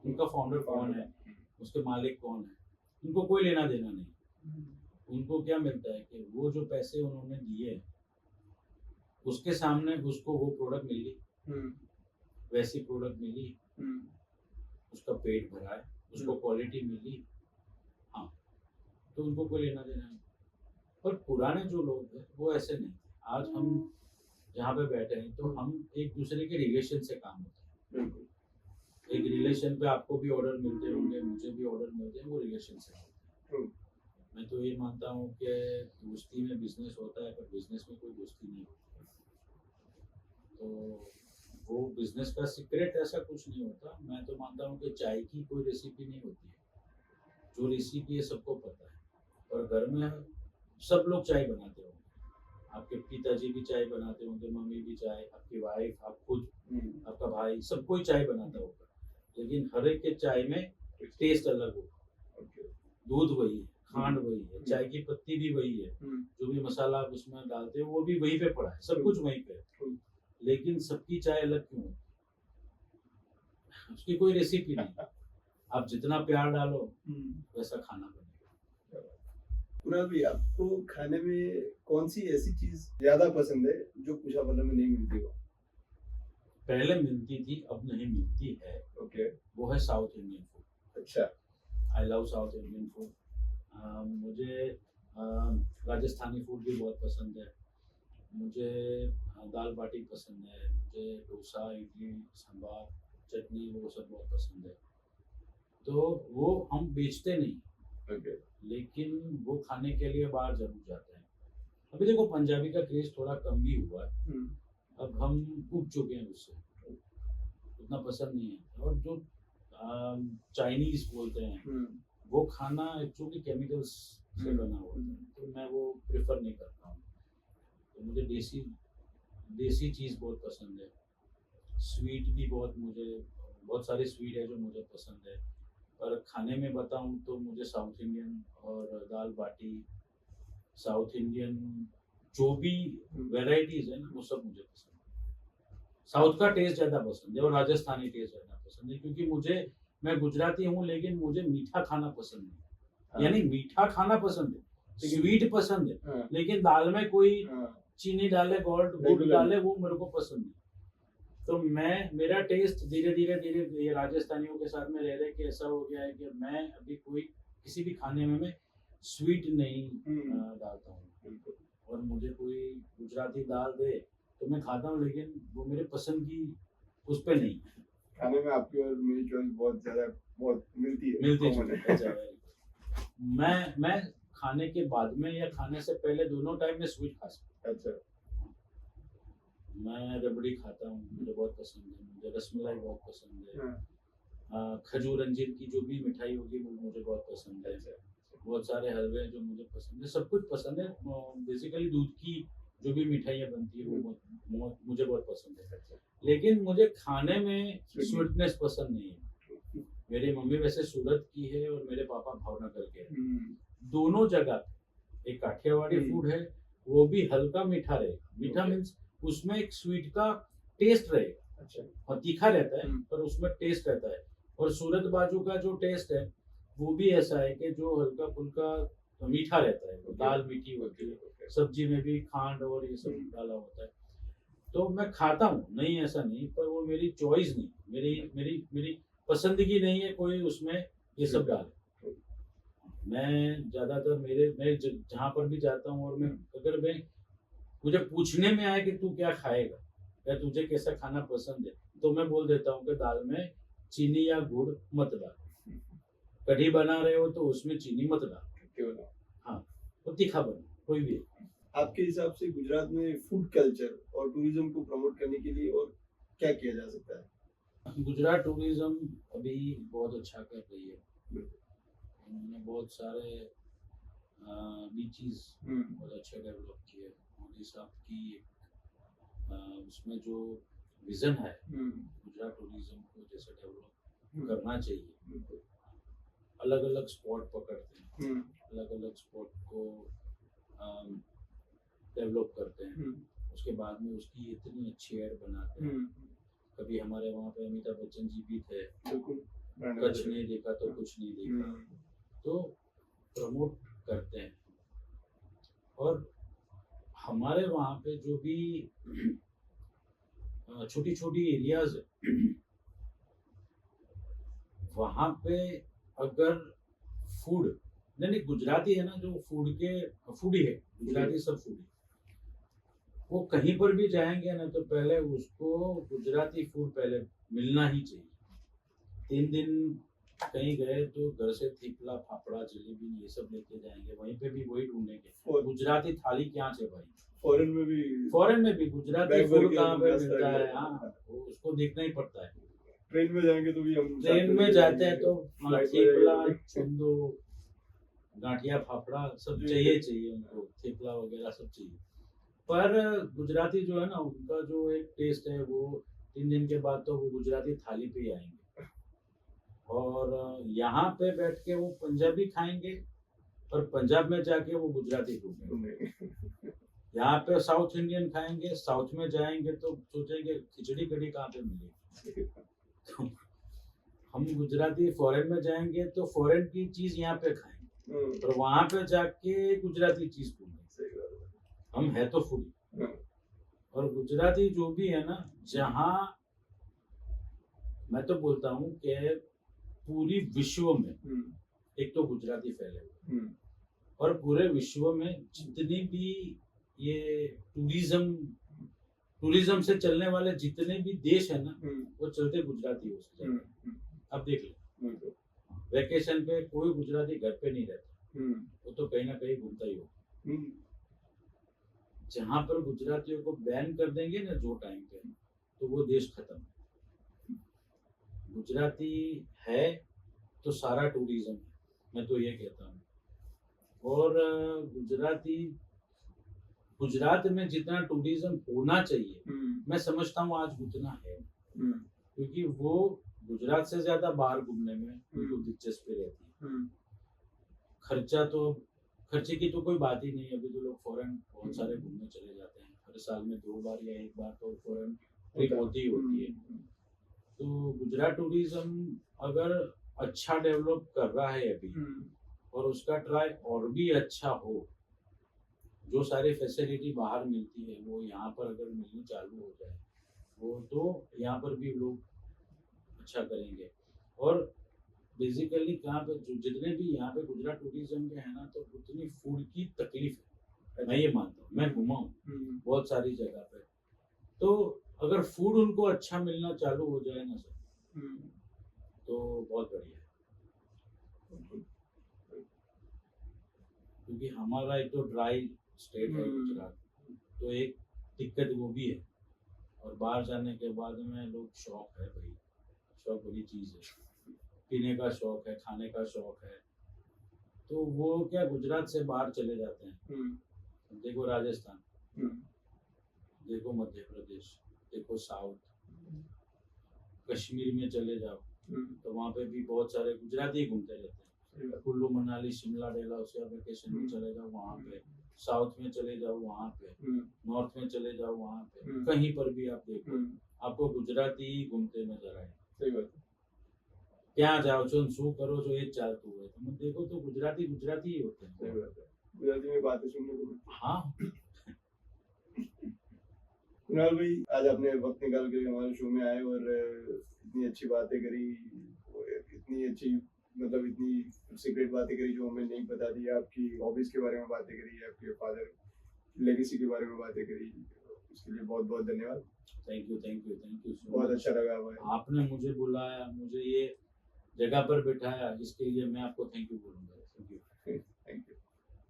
उनका फाउंडर कौन है, उसके मालिक कौन है, उनको कोई लेना देना नहीं। उनको क्या मिलता है कि वो जो पैसे उन्होंने दिए उसके सामने उसको वो प्रोडक्ट मिली, हम्म, वैसी प्रोडक्ट मिली, हम्म, उसका पेट भरा है, उसको क्वालिटी मिली, हाँ, तो उनको कोई लेना देना नहीं। पर पुराने जो लोग हैं वो ऐसे नहीं थे। आज हम जहाँ पे बैठे हैं तो हम एक दूसरे के रिलेशन से काम होते हैं। बिल्कुल। एक रिलेशन पे आपको भी ऑर्डर मिलते होंगे, मुझे भी ऑर्डर मिलते हैं, वो रिलेशन से होते हैं। True. मैं तो ये मानता हूँ कि दोस्ती में बिजनेस होता है, पर बिजनेस में कोई दोस्ती नहीं होती। तो वो बिजनेस का सीक्रेट ऐसा कुछ नहीं होता। मैं तो मानता हूँ कि चाय की कोई रेसिपी नहीं होती है, जो रेसिपी है सबको पता है। और घर में सब लोग चाय बनाते होंगे, आपके पिताजी भी चाय बनाते होंगे, मम्मी भी चाय, आपकी वाइफ, आप खुद, आपका भाई, सब कोई चाय बनाता होगा, लेकिन हर एक के चाय में टेस्ट अलग होगा। Okay. दूध वही है, खांड वही है, चाय की पत्ती भी वही है, जो भी मसाला आप उसमें डालते हो वो भी वहीं पे पड़ा है, सब कुछ वहीं पे है, लेकिन सबकी चाय अलग क्यों होती है? उसकी कोई रेसिपी नहीं। आप जितना प्यार डालो वैसा खाना बनेगा। कुणाल भाई, आपको खाने में कौन सी ऐसी चीज ज्यादा पसंद है जो कुशावाला में नहीं मिलती हो? पहले मिलती थी, अब नहीं मिलती है। ओके। वो है साउथ इंडियन फूड। अच्छा। I love south Indian food. मुझे राजस्थानी फूड भी बहुत पसंद है। मुझे दाल बाटी पसंद है, मुझे डोसा, इडली, सांभर, चटनी, वो सब बहुत पसंद है। तो वो हम बेचते नहीं, ओके। लेकिन वो खाने के लिए बाहर जरूर जाते हैं। अभी देखो पंजाबी का क्रेज थोड़ा कम भी हुआ है, अब हम उब चुके हैं उससे, उतना पसंद नहीं है। और जो चाइनीज बोलते हैं वो खाना एक्चुअली केमिकल्स से बना हुआ है, तो मैं वो प्रेफर नहीं करता हूँ। तो मुझे देसी चीज़ बहुत पसंद है। स्वीट भी बहुत सारे स्वीट है जो मुझे पसंद है। पर खाने में बताऊँ तो मुझे साउथ इंडियन और दाल बाटी, साउथ इंडियन जो भी वेराइटीज है ना वो सब मुझे पसंद है। साउथ का टेस्ट ज़्यादा पसंद है और राजस्थानी टेस्ट ज़्यादा पसंद है, क्योंकि मैं गुजराती हूँ लेकिन मुझे मीठा खाना पसंद नहीं। यानी मीठा खाना पसंद है, स्वीट पसंद है, लेकिन दाल में कोई चीनी डाले, गुड़ डाले, वो मेरे को पसंद नहीं। तो मेरा टेस्ट धीरे धीरे ये राजस्थानियों के साथ में रह रहे कि ऐसा हो गया है कि मैं अभी किसी भी खाने में मैं स्वीट नहीं डालता हूँ। और मुझे कोई गुजराती दाल दे तो मैं खाता हूँ, लेकिन वो मेरे पसंद की उस पे नहीं। खाने में आपकी और मेरी चॉइस बहुत मिलती है। मैं खाने के बाद में या खाने से पहले दोनों टाइम में स्वीट खा सकता हूँ। अच्छा। मैं रबड़ी खाता हूँ, मुझे बहुत पसंद है। मुझे रसमलाई बहुत पसंद है। खजूर अंजीर की जो भी मिठाई होगी वो मुझे बहुत पसंद है। बहुत सारे हलवे हैं जो मुझे पसंद है, सब कुछ पसंद है। बेसिकली दूध की जो भी मिठाइयाँ बनती है वो मुझे बहुत पसंद है। लेकिन मुझे खाने में स्वीटनेस पसंद नहीं है। मेरी मम्मी वैसे सूरत की है और मेरे पापा भावनगर के हैं। दोनों जगह एक काठियावाड़ी फूड है, वो भी हल्का मीठा रहेगा। मीठा मीन्स उसमें एक स्वीट का टेस्ट रहेगा। अच्छा। और तीखा रहता है पर उसमें टेस्ट रहता है। और सूरत बाजू का जो टेस्ट है वो भी ऐसा है कि जो हल्का फुल्का मीठा रहता है, दाल मीठी होती है, सब्जी में भी खांड और ये सब डाला होता है, तो मैं खाता हूँ, नहीं ऐसा नहीं, पर वो मेरी चॉइस नहीं, मेरी पसंदगी नहीं है कोई उसमें ये सब डाले। मैं ज्यादातर मैं जहाँ पर भी जाता हूँ और मैं अगर मैं मुझे पूछने में आए कि तू क्या खाएगा या तुझे कैसा खाना पसंद है, तो मैं बोल देता हूँ कि दाल में चीनी या गुड़ मत डाल, कढ़ी बना रहे हो तो उसमें चीनी मत डाल, हाँ, वो तीखा बना, कोई भी। आपके हिसाब से गुजरात में फूड कल्चर और टूरिज्म को प्रमोट करने के लिए और क्या किया जा सकता है? गुजरात टूरिज्म अभी बहुत अच्छा कर रही है, उन्होंने बहुत सारे बीचेस बहुत अच्छे डेवलप किए। मोदी साहब की उसमें जो विजन है गुजरात टूरिज्म को जैसे डेवलप करना चाहिए, अलग अलग स्पॉट पकड़ते हैं, अलग अलग स्पॉट को डेवलप करते हैं, उसके बाद में उसकी इतनी अच्छी एड बनाते हैं। कभी हमारे वहाँ पे अमिताभ बच्चन जी भी थे, कुछ नहीं देखा तो कुछ नहीं देखा, तो प्रमोट करते हैं। और हमारे वहाँ पे जो भी छोटी छोटी एरियाज है, वहाँ पे अगर फूड नहीं गुजराती है ना, जो फूडी है, गुजराती सब फूडी, वो कहीं पर भी जाएंगे ना तो पहले उसको गुजराती फूड पहले मिलना ही चाहिए। 3 दिन कहीं गए तो घर से थेपला फाफड़ा जलेबी ये सब लेके जाएंगे, वहीं पे भी वही ढूंढेंगे गुजराती थाली क्या है भाई। फॉरेन में भी गुजराती फूड कहाँ पे मिलता है, हाँ, उसको देखना ही पड़ता है। ट्रेन में जाएंगे तो भी हम ट्रेन में जाते हैं तो थेपला छुंदो गांठिया फाफड़ा सब चाहिए उनको, थेपला वगैरह सब चाहिए। पर गुजराती जो है ना, उनका जो एक टेस्ट है वो 3 दिन के बाद तो वो गुजराती थाली पे ही आएंगे। और यहाँ पे बैठ के वो पंजाबी खाएंगे और पंजाब में जाके वो गुजराती ढूंढेंगे। यहाँ पे साउथ इंडियन खाएंगे, साउथ में जाएंगे तो सोचेंगे खिचड़ी कढ़ी कहाँ पे मिलेगी। हम गुजराती फॉरेन में जाएंगे तो फॉरेन की चीज यहाँ पे खाएंगे और वहां पे जाके गुजराती चीज ढूंढेंगे। हम है तो फूडी। और गुजराती जो भी है ना, जहाँ मैं तो बोलता हूँ कि पूरी विश्व में एक तो गुजराती फैले हुए और पूरे विश्व में जितनी भी ये टूरिज्म से चलने वाले जितने भी देश है ना, वो चलते गुजराती हो से। अब देख ले, वेकेशन पे कोई गुजराती घर पे नहीं रहता, वो तो कहीं ना कहीं घूमता ही हो। जहां पर गुजरातियों को बैन कर देंगे ना जो टाइम पे, तो वो देश खत्म। गुजराती है तो सारा टूरिज्म है, मैं तो ये कहता हूँ। और गुजरात में जितना टूरिज्म होना चाहिए, मैं समझता हूँ आज उतना है, क्योंकि वो गुजरात से ज्यादा बाहर घूमने में उनको दिलचस्पी रहती है। खर्चे की तो कोई बात ही नहीं। अभी तो लोग फॉरेन बहुत सारे घूमने चले जाते हैं, हर साल में 2 बार या 1 बार तो फॉरेन ट्रिप होती है। तो गुजरात टूरिज्म अगर अच्छा डेवलप कर रहा है अभी, और उसका ट्राई और भी अच्छा हो, जो सारी फैसिलिटी बाहर मिलती है वो यहाँ पर अगर मिलनी चालू हो जाए, वो तो यहाँ पर भी लोग अच्छा करेंगे। और बेसिकली कहाँ पे जितने भी यहाँ पे गुजरात टूरिज्म के है ना, तो उतनी फूड की तकलीफ है, मैं ये मानता हूँ। मैं घुमा हूँ बहुत सारी जगह पे, तो अगर फूड उनको अच्छा मिलना चालू हो जाए ना सर, तो बहुत बढ़िया है। क्योंकि हमारा एक तो ड्राई स्टेट है गुजरात, तो एक दिक्कत वो भी है। और बाहर जाने के बाद में लोग शौक है भाई, शौक बड़ी चीज है, पीने का शौक है, खाने का शौक है, तो वो क्या गुजरात से बाहर चले जाते हैं। देखो राजस्थान, देखो मध्य प्रदेश, देखो साउथ, कश्मीर में चले जाओ तो वहाँ पे भी बहुत सारे गुजराती घूमते रहते हैं। कुल्लू मनाली शिमला डेला उसके वेकेशन में चले जाओ वहाँ पे, साउथ में चले जाओ वहाँ पे, नॉर्थ में चले जाओ वहाँ पे, कहीं पर भी आप देखो आपको गुजराती ही घूमते नजर आए। ક્યાં જાઓ છો ને શું કરો છો એ જ ચાલતું હોય તમે देखो तो गुजराती गुजराती ही होते सही हैं बात है, गुजराती में बातें सुनने को मिलती हाँ है। कुणाल भाई, आज आपने वक्त निकाल के हमारे शो में आए और इतनी अच्छी बातें करी, और इतनी अच्छी मतलब इतनी सीक्रेट बातें करी जो हमें नहीं पता थी, आपकी हॉबीज के बारे में बातें करी, आपके फादर लेगेसी के बारे में बातें करी, उसके लिए बहुत बहुत धन्यवाद। थैंक यू सो बहुत मच अच्छा लगा भाई। आपने मुझे बुलाया मुझे ये जगह पर बिठाया इसके लिए मैं आपको थैंक यू बोलूंगा थैंक यू थैंक यू।